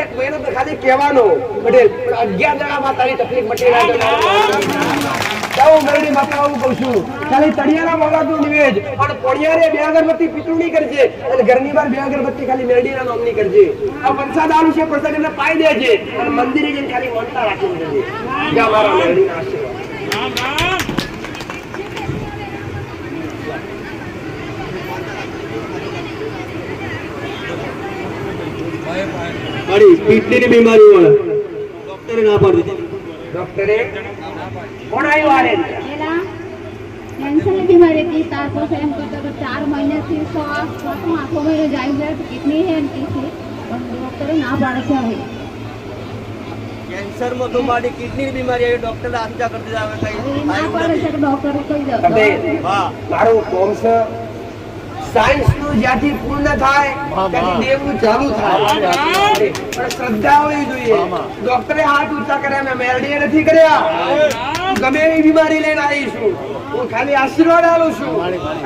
Speaker 1: 1 મહિનો તો ખાલી કહેવાનો પટેલ, પણ 11 દાડા માતાની તકલીફ મટી ના હું મેરડી માતા આવું કહું છું. ખાલી તળિયાના મોગાતું નિવેજ અને પોણિયારે 2 અગરબત્તી પીતળની કરજે અને ઘરની બહાર 2 અગરબત્તી ખાલી મેરડીના નામની કરજે. આ વરસાદ આલું છે પ્રસાદને પાઈ દેજે અને મંદિરે જઈને ખાલી માનતા રાખી દેજે. જ્યાં મારા મેરડીના આશીર્વાદ.
Speaker 3: રામ રામ.
Speaker 2: મારી કિડનીની બીમારી હોય, ડોક્ટરે ના પાડી દીધી.
Speaker 1: ડોક્ટરે કોણ આવ્યું આરે?
Speaker 4: કેન્સરની બીમારી હતી ત્યાર પછી એમ કરતા કે 4 મહિનાથી આખો મહિનો જાય છે કિડની હે એમ કે છે પણ ડોક્ટરે ના પાડે છે હવે
Speaker 2: કેન્સર માં તો મારી કિડની ની બીમારી આવી ડોક્ટર આંજા કરી દીધા હવે કઈ
Speaker 4: ના પાડે છે કે ડોક્ટરે કહી દો
Speaker 1: પટેલ
Speaker 2: હા
Speaker 1: મારું કોમ છે સાયન્સ નું જ્યાંથી પૂર્ણ થાય ત્યાંથી દેવનું ચાલુ થાય પણ શ્રદ્ધા હોવી જોઈએ ડોક્ટરે હાથ ઊંચા કર્યા મેં મેરડીએ નથી કર્યા ગમે એવી બીમારી લઈને આવી છું હું ખાલી આશીર્વાદ આલું છું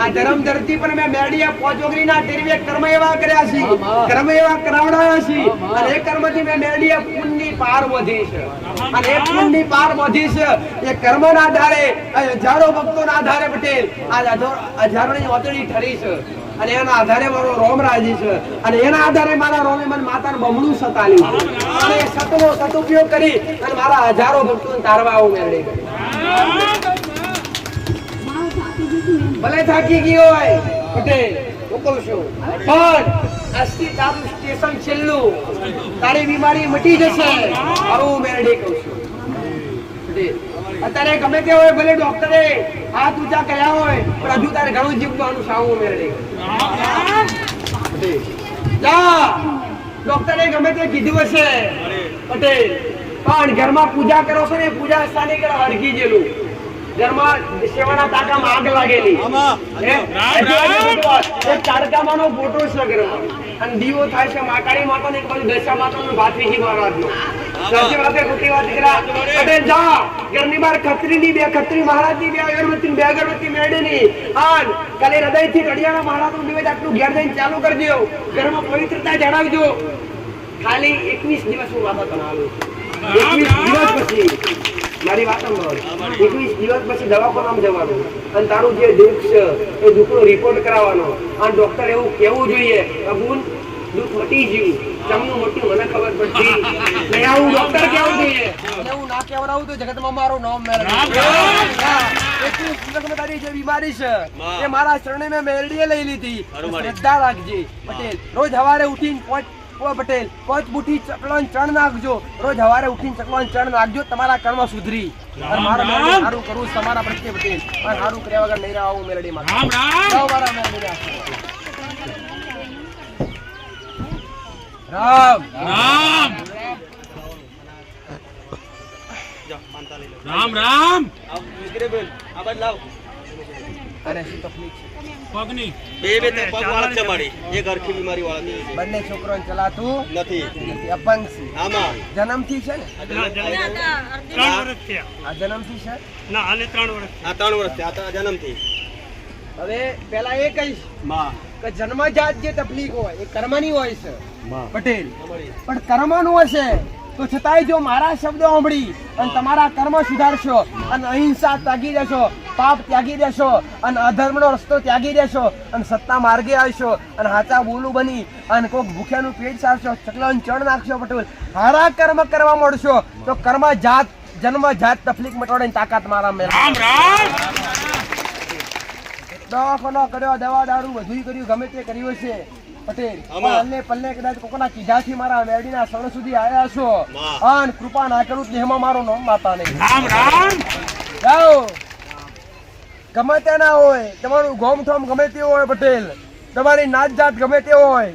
Speaker 1: આ ધર્મ ધરતી પર મેં મેરડીએ પોચોગરીના ટેરવે કર્મ એવા કર્યા છે કર્મ એવા કરાવડાયા છે અને એ કર્મથી મેં મેરડીએ પુણ્યની પાર વધી છે અને એ પુણ્યની પાર વધી છે એ કર્મના આધારે હજારો ભક્તોના આધારે પટેલ આ હજારોની ઓતડી ઠરી છે અને એના આધારે મારો રોમ રાજી છે અને એના આધારે મારા રોમે મને માતાનું બમણું સતાલ્યું અને એ સતનો સદુપયોગ કરી અને મારા હજારો ભક્તોને તારવા આવું મેળવી ભલે થાકી ગયો હોય પટેલ મોકલશું પણ આજથી તારું સ્ટેશન છેલ્લું તારી બીમારી મટી જશે આવું મેળવી કહું છું પટેલ અત્યારે ગમે તે હોય ભલે ડોક્ટરે હાથ ઊંચા કર્યા હોય પણ હજુ તારે ઘણું જીવવાનું સાવું મેળવી જા ડોક્ટરે ગમે તે કીધું હશે પટેલ પણ ઘરમાં પૂજા કરો છો ને પૂજા સ્થાને કરા હરકી જેલું ઘરમાં સેવાના તાકામાં આગ લાગેલી એક તારકામાંનો ફોટો છે ઘરમાં અને દીવો થાય છે માકાળી માતા ને એક બાજુ દશા માતાનો ભાથીજી મહારાજનો સાચી વાત ખોટી વાત દીકરા પટેલ જા ઘરની બહાર ખત્રીની બે ખત્રી મહારાજની બે અગરબત્તી મેળીની આન કાલે હૃદયથી કડિયાના મહારાજનું નિવેદ આટલું ઘેર જઈને ચાલુ કરી દો ઘરમાં પવિત્રતા જણાવજો ખાલી 21 દિવસ હું વાતો બનાવું 21 દિવસ પછી મારી વાત સાંભળો 21 દિવસ પછી દવાખાનામાં જવાનું અને તારું જે દુઃખ છે એ દુઃખનો રિપોર્ટ કરાવવાનો અને ડોક્ટર એવું કહેવું જોઈએ અબુન દુઃખ મટી ગયું જમનું મોટી મને ખબર પડતી નહીં આવું ડોક્ટર કહેવું જોઈએ એવું ના કહેવડાવું તો જગતમાં મારું નામ મેળવે 21 દિવસમાં તારી જે બીમારી છે એ મારા શરણે મેં મેરડીએ લઈ લીધી શ્રદ્ધા રાખજે પટેલ રોજ સવારે ઉઠીને પટેલ કોચ બુઠી ચકલોન ચણ નાખજો રોજ સવારે ઉઠીને ચકલોન ચણ નાખજો તમારા કર્મ સુધરી અને મારા મેરડી સારું કરવું તમારા પ્રત્યે પટેલ પણ સારું કર્યા વગર નહીં આવું મેરડી માં રામ રામ મારા મેરડી રામ
Speaker 3: રામ રામ રામ
Speaker 1: અરે શું તકલીફ છે
Speaker 3: પગની
Speaker 2: બે પગ વાળા છે મારી એક હરખી બીમારી વાળા છે
Speaker 1: બંને છોકરોને ચલાતું
Speaker 2: નથી
Speaker 1: અપંગ છે
Speaker 2: આમાં
Speaker 1: જન્મથી છે ને
Speaker 3: 3 વર્ષ થયા
Speaker 1: આ જન્મથી છે
Speaker 3: ના આને 3 વર્ષ
Speaker 2: આ 3 વર્ષ આ જન્મથી
Speaker 1: હવે પેલા એ કહીશ
Speaker 2: માં
Speaker 1: કે જન્મજાત જે તકલીફ હોય એ કર્મની હોય છે
Speaker 2: માં
Speaker 1: પટેલ પણ કર્મનું હશે તો છતાંય જો મારા શબ્દો સાંભળી અને તમારા કર્મ સુધારશો અને અહિંસા ત્યાગી દેશો પાપ ત્યાગી દેશો અને અધર્મનો રસ્તો ત્યાગી દેશો અને સત્તા માર્ગે આવશો અને હાચા બોલું બની અને કોઈક ભૂખ્યાનું પેટ સારશો ચકલાનું ચણ નાખશો પટેલ હારા કર્મ કરવા મળશો તો કર્મ જાત જન્મ જાત તકલીફ મટાડવાની તાકાત મારા મેં
Speaker 3: રામ રામ
Speaker 1: દવાખાનો કર્યો દવા દારૂ બધું કર્યું ગમે તે કર્યું છે પટેલ પલ્લે પલ્લે કદાચ કોકના કીધાથી મારા મેરડીના શરણ સુધી આવ્યા છો અને કૃપા ના કરું તો એમાં મારું નામ માતા નહીં
Speaker 3: રામ રામ
Speaker 1: જાઓ ગમે તે ના હોય તમારું ગોમ ઠોમ ગમે તે હોય પટેલ તમારી નાત જાત ગમે તે હોય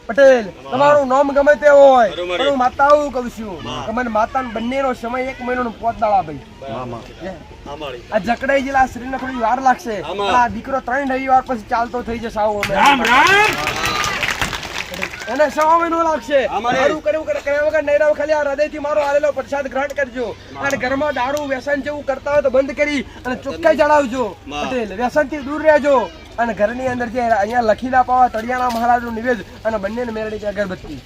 Speaker 1: પટેલ તમારું નામ ગમે તે હોય પણ હું માતા આવું કહું છું કે મને માતાના બંનેનો સમય 1 મહિનાનો 5 દાડા ભાઈ આ જકડાઈ જેલા શરીરને થોડી વાર લાગશે આ દીકરો 3 રવિવાર પછી ચાલતો થઈ જશે આવું અમે
Speaker 3: રામ રામ
Speaker 1: એને 6 મહિનો લાગશે દારૂ કર્યા વગર નહીં રહો ખાલી આ હૃદયથી મારો આલેલો પ્રસાદ ગ્રહણ કરજો અને ઘરમાં દારૂ વ્યસન જેવું કરતા હોય તો બંધ કરી અને ચોખ્ખાઈ જણાવજો પટેલ વ્યસનથી દૂર રહેજો અને ઘરની અંદર જે અહીંયા લખી ના પાવા તળિયાના મહારાજનું નિવેદ અને બંનેને મેરડી અગરબત્તી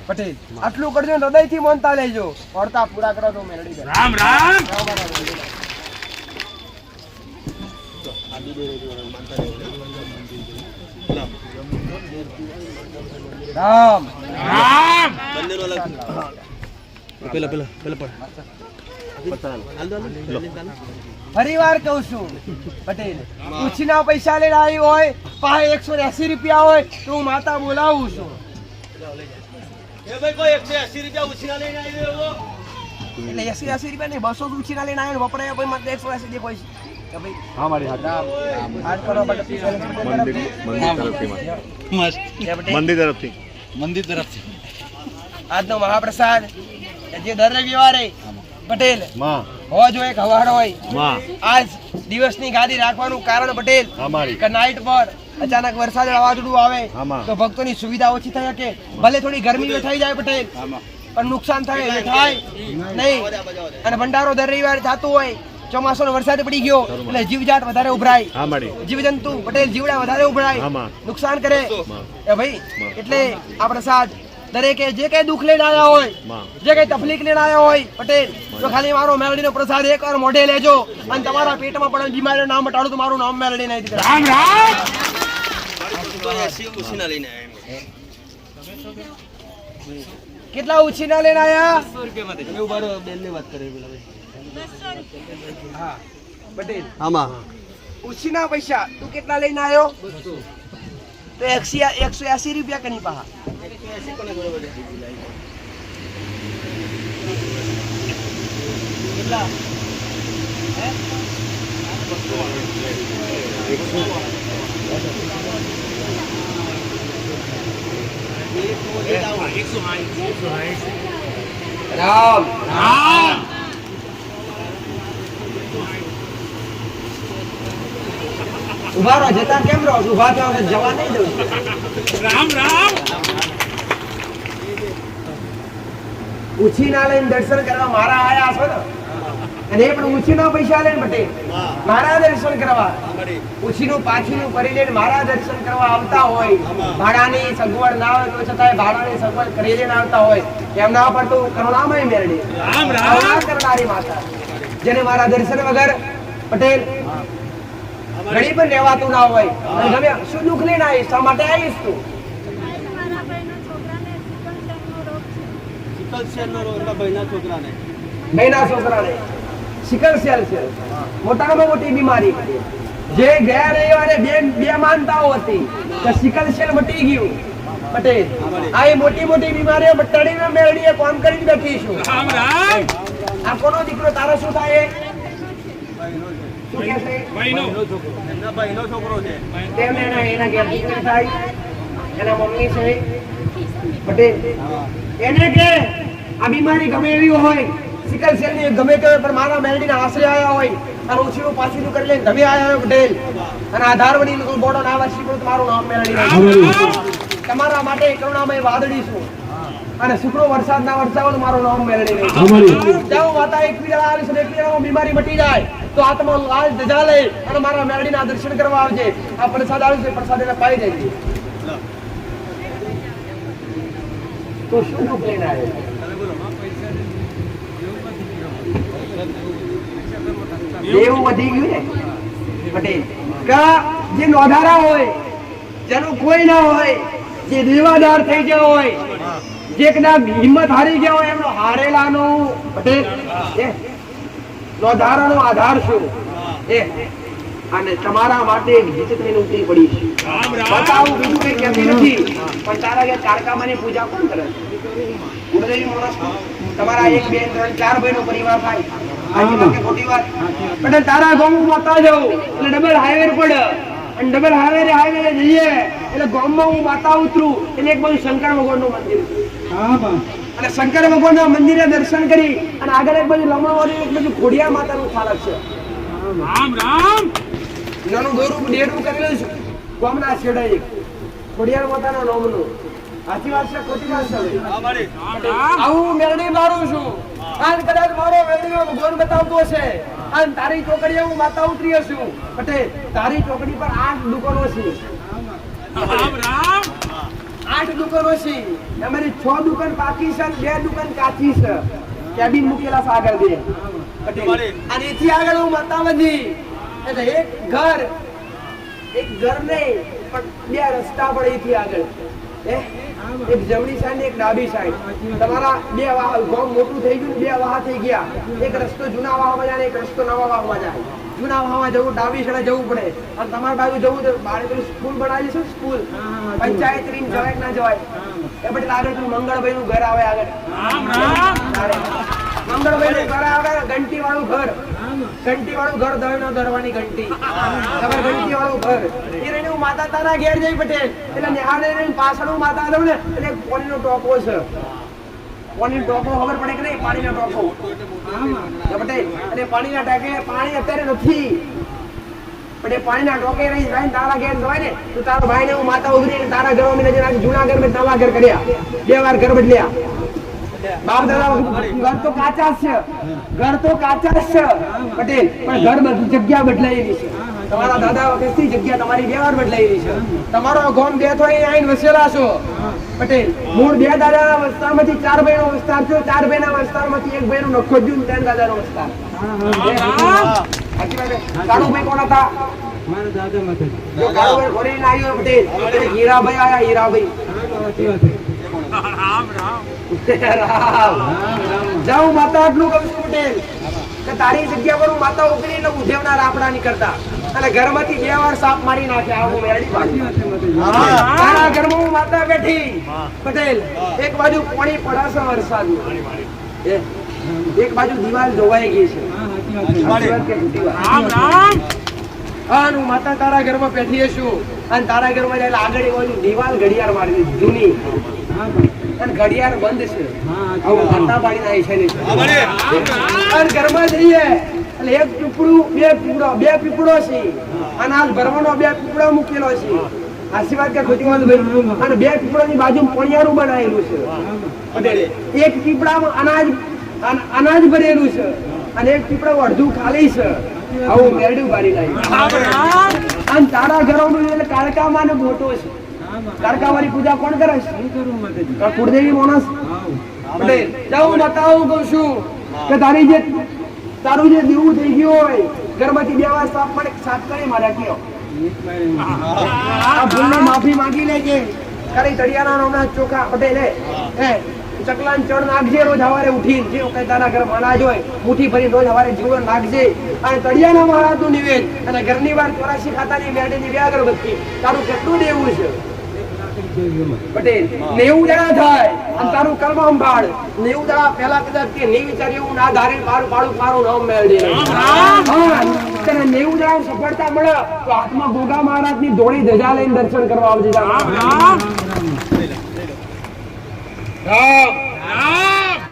Speaker 1: પટેલ આટલું કરજો હૃદયથી માનતા લેજો વાર્તા પૂરા કરો તો મેરડી
Speaker 3: રામ રામ
Speaker 1: રામ
Speaker 3: રામ
Speaker 1: ફરી વાર કહું છું પટેલ ઉછીના પૈસા લઈને આવી હોય પાસે 180 રૂપિયા હોય તો હું માતા બોલાવું છું
Speaker 2: એ ભાઈ કોઈ 180 રૂપિયા ઉછીના લઈને આવ્યો
Speaker 1: એટલે 80 રૂપિયા નહીં 200 ઉછીના લઈને આવ્યો વપરાય ભાઈ માત્ર 180 દે કોઈ
Speaker 6: હા મારી હાથ
Speaker 1: હાથ કરો બટન
Speaker 6: મંદિર તરફથી
Speaker 1: આજનો મહાપ્રસાદ જે દર રવિવારે પટેલ
Speaker 6: માં
Speaker 1: હોજ હોય હવાડ હોય
Speaker 6: માં
Speaker 1: આજ દિવસની ગાદી રાખવાનું કારણ પટેલ
Speaker 6: અમારી
Speaker 1: કે નાઈટ પર અચાનક વરસાદ વાવાઝોડું આવે
Speaker 6: આમાં.
Speaker 1: તો ભક્તોની સુવિધા ઓછી થઈ શકે ભલે થોડી ગરમી થઈ જાય પટેલ પણ નુકસાન થાય એ થાય નહીં અને ભંડારો દર રવિવારે થતું હોય ચોમાસાનો વરસાદ પડી ગયો એટલે જીવજાત વધારે ઉભરાય
Speaker 6: હા મારી
Speaker 1: જીવજંતુ પટેલ જીવડા વધારે ઉભરાય
Speaker 6: આમાં.
Speaker 1: નુકસાન કરે એ ભાઈ એટલે આ પ્રસાદ દરેકે જે કઈ દુઃખ લઈને આવ્યા હોય
Speaker 6: માં.
Speaker 1: જે કઈ તકલીફ લઈને આવ્યા હોય પટેલ તો ખાલી મારો મેલડીનો પ્રસાદ એક વાર મોઢે લેજો અને તમારા પેટમાં પણ બીમારીનું નામ મટાડો તો મારું નામ મેલડી નહીં દીધું
Speaker 3: રામ રામ
Speaker 1: કેટલા ઉછીના લઈને આયા હા પટેલ
Speaker 2: આમાં
Speaker 1: ઉછીના પૈસા તું કેટલા લઈને આવ્યો તો 180 રૂપિયા કની પાહા કેટલા હે? રામ
Speaker 3: રામ
Speaker 1: ઉભા રહો જતા કેમ રહો ઉભા થાવ ને જવા નહીં દઉં
Speaker 3: રામ રામ
Speaker 1: ઉછીના લઈને દર્શન કરવા મારા આયા છો ને અને એ પણ ઉછીના પૈસા લઈને પટેલ મારા દર્શન કરવા ઉછીનું પાછીનું કરી લઈને મારા દર્શન કરવા આવતા હોય ભાડાની સગવડ ના હોય તો છતાંય ભાડાની સગવડ કરી લઈને આવતા હોય એમના પર તો કરુણામય મેળવી
Speaker 3: રામ રામ.
Speaker 1: કરુણા કરનારી માતા જેને મારા દર્શન વગર પટેલ ઘડી પણ રહેવાતું ના હોય અને ગમે શું દુઃખ લઈને આવીશ શા માટે આવીશ તું મહિના છોકરાને સિકલ સેલ છે મોટામાં મોટી બીમારી જે ગયા રવિવારે બે માનતાઓ હતી કે સિકલ સેલ મટી ગયું પટેલ આ એ મોટી મોટી બીમારીઓ મટાડીને મેળવીએ કામ કરીને બેઠીશું
Speaker 3: રામ રામ
Speaker 1: આ કોનો દીકરો તારો શું થાય શું કહે છે
Speaker 3: ભાઈનો
Speaker 1: તેમને એના ઘેર દીકરી થાય એના મમ્મી છે પટેલ એને કે આ બીમારી ગમે એવી હોય સિકલ સેલ ની ગમે તે હોય પણ મારા મેલડીના આશરે આવ્યા હોય અને ઉછીનું પાછીનું કરી લઈને તમે આવ્યા હોય પટેલ અને આધાર વડી બોર્ડો ના વાસી પણ મારું નામ મેલડી તમારા માટે કરુણામય વાદળી છું અને શુક્રો વરસાદ ના વરસાવો તો મારું નામ મેલડી નહીં જાઓ માતા એક પીડા આવીશ અને એક પીડામાં બીમારી મટી જાય તો આત્મા લાલ ધજા લઈ અને મારા મેલડીના દર્શન કરવા આવજે આ પ્રસાદ આવશે પ્રસાદ એને પાઈ દેજે તો શું દુઃખ લઈને આવ્યો એવું વધી ગયું ને પટેલ કે જે નોંધારા હોય જેનું કોઈ ના હોય જે દેવાદાર થઈ ગયો હોય જે કદાચ હિંમત હારી ગયા હોય એમનો હારેલાનો પટેલ એ નોંધારાનો આધાર શું એ અને તમારા માટે જીત થઈને ઉતરી પડી છે બતાવું બીજું કઈ કહેતી નથી પણ તારા કે કાળકામાની પૂજા કોણ કરે કુળદેવી માણસ તમારા 1 2 3 4 ભાઈનો પરિવાર થાય આજી બાકી ખોટી વાત પણ તારા ગામમાં માતા જાઉં એટલે ડબલ હાઈવે પડે અને ડબલ હાઈવે જઈએ એટલે ગામમાં હું માતા ઉતરું એટલે એક બાજુ શંકર ભગવાનનું મંદિર અને શંકર ભગવાનના મંદિરે દર્શન કરી અને આગળ એક બાજુ લમણવાની એક બાજુ ખોડિયાર માતાનું સ્થાનક છે
Speaker 3: રામ રામ
Speaker 1: નાનું ગોરું ડેરું કરેલું છે ગામના છેડે ખોડિયાર માતાના નામનું સાચી વાત છે ખોટી વાત છે આવું મેળવી મારું છું અને કદાચ મારો મેળવીનો ભગવાન બતાવતો હશે અને તારી ચોકડીએ હું માતા ઉતરી છું પટેલ તારી ચોકડી પર 8 દુકાનો છે
Speaker 3: રામ રામ
Speaker 1: 8 દુકાનો છે અમારી 6 દુકાન પાકી છે અને 2 દુકાન કાચી છે કેબિન મૂકેલા છે આગળ દે પટેલ અને એથી આગળ હું માતા બધી એટલે એક ઘર નહીં પણ 2 રસ્તા પડે એથી આગળ એક જમણી સાઈડ ને એક ડાબી સાઈડ તમારા 2 વાહ ગામ મોટું થઈ ગયું 2 વાહ થઈ ગયા એક રસ્તો જૂના વાહમાં જાય એક રસ્તો નવા વાહમાં જાય જૂના વાહમાં જવું ડાબી સાઈડે જવું પડે અને તમારી બાજુ જવું તો બારે પેલું સ્કૂલ બનાવી છે સ્કૂલ પંચાયત રીન જવાય કે ના જવાય એ પછી આગળ મંગળભાઈ નું ઘર આવે આગળ
Speaker 3: રામ રામ
Speaker 1: મંગળભાઈ નું ઘર આવે ઘંટી વાળું ઘર ઘંટી વાળું ઘર દળનો દરવાની ઘંટી ખબર ઘંટી વાળું ઘર એ રહીને હું માતા તારા ઘેર જઈ પટેલ એટલે નિહાળે રહીને પાછળ હું માતા દઉં ને એટલે પાણીનો ટોપો છે પાણીનો ટોપો ખબર પડે કે નહીં પાણીનો ટોપો પટેલ અને પાણીના ટાંકે પાણી અત્યારે નથી પણ એ પાણીના ટોકે રહી જાય તારા ઘેર જવાય ને તો તારો ભાઈ ને હું માતા ઉભરી તારા ઘરમાં નજર નાખી જૂના ઘર મેં નવા ઘર કર્યા 2 વાર ઘર બદલ્યા બાપ દાદા ઘર તો કાચા જ છે ઘર તો કાચા જ છે પટેલ પણ ઘર બધી જગ્યા બદલાયેલી છે તમારા દાદા વખતથી જગ્યા તમારી 2 વાર બદલાયેલી છે તમારો ગોમ બે તો અહીં આવીને વસેલા છો પટેલ મૂળ 2 દાદાના વિસ્તારમાંથી 4 ભાઈનો વિસ્તાર છે 4 ભાઈના વિસ્તારમાંથી 1 ભાઈનો નખો જ 3 દાદાનો વિસ્તાર કાળુભાઈ કોણ હતા
Speaker 2: મારા દાદા માથે
Speaker 1: જો કાળુભાઈ ઘોડીને આવ્યો પટેલ હીરાભાઈ આયા હીરાભાઈ
Speaker 3: રામ રામ
Speaker 1: જાઉં માતા આટલું કહું છું પટેલ કે તારી જગ્યા પર હું માતા ઉભરી એટલે ઉધેવના રાપડા નીકળતા અને ઘરમાંથી 2 વાર સાપ મારી નાખ્યા આવું મેરડી પાડી તારા ઘરમાં હું માતા બેઠી પટેલ એક બાજુ પાણી પડાશે વરસાદનું એક બાજુ દિવાલ ધોવાઈ ગઈ છે
Speaker 3: રામ રામ
Speaker 1: અને હું માતા તારા ઘરમાં બેઠી છું અને તારા ઘરમાં જઈને આગળ એક બાજુ દિવાલ ઘડિયાળ મારી દીધી જૂની અને ઘડિયાળ બંધ છે આવું માતા પાડી નાખી છે અને ઘરમાં જઈએ એટલે એક પીપળું બે પીપળો છે અને આ ભરવાનો 2 પીપળો મૂકેલો છે આશીર્વાદ કે ખોટી વાત ભાઈ અને 2 પીપળાની બાજુ પણિયારું બનાવેલું છે એક પીપળામાં અનાજ ભરેલું છે અને એક પીપળો અડધું ખાલી છે આવું મેરડું પાડી નાખ્યું અને તારા ઘરોનું એટલે કાળકામાં ને મોટો છે કાળકાવાળી પૂજા કોણ કરે છે કુળદેવી માણસ પટેલ જાઉં બતાવું કહું છું કે તારું જે દેવું થઈ ગયું હોય ઘરમાંથી 2 વાર સાફ પડે સાફ કરી મારા કયો આ ભૂલને માફી માંગી લેજે કરી તળિયાના નામના ચોખા પટેલ હે ચકલાન ચણ નાખજે રોજ સવારે ઉઠીને જે કઈ તારા ઘર અનાજ હોય મુઠ્ઠી ભરી રોજ સવારે જીવન નાખજે અને તળિયાના મહારાજનું નિવેદ અને ઘરની વાર 84 ખાતાની મેરડીની 2 અગરબત્તી તારું કેટલું દેવું છે પટેલ 90 જણા થાય અને તારું કર્મ સંભાળ 90 જણા પહેલા કદાચ કે નહીં વિચાર્યું હું ના ધારે મારું નામ મેળવી તને 90 જણા સફળતા મળે તો હાથમાં ગોગા મહારાજની ધોળી ધજા લઈને દર્શન કરવા આવજે રામ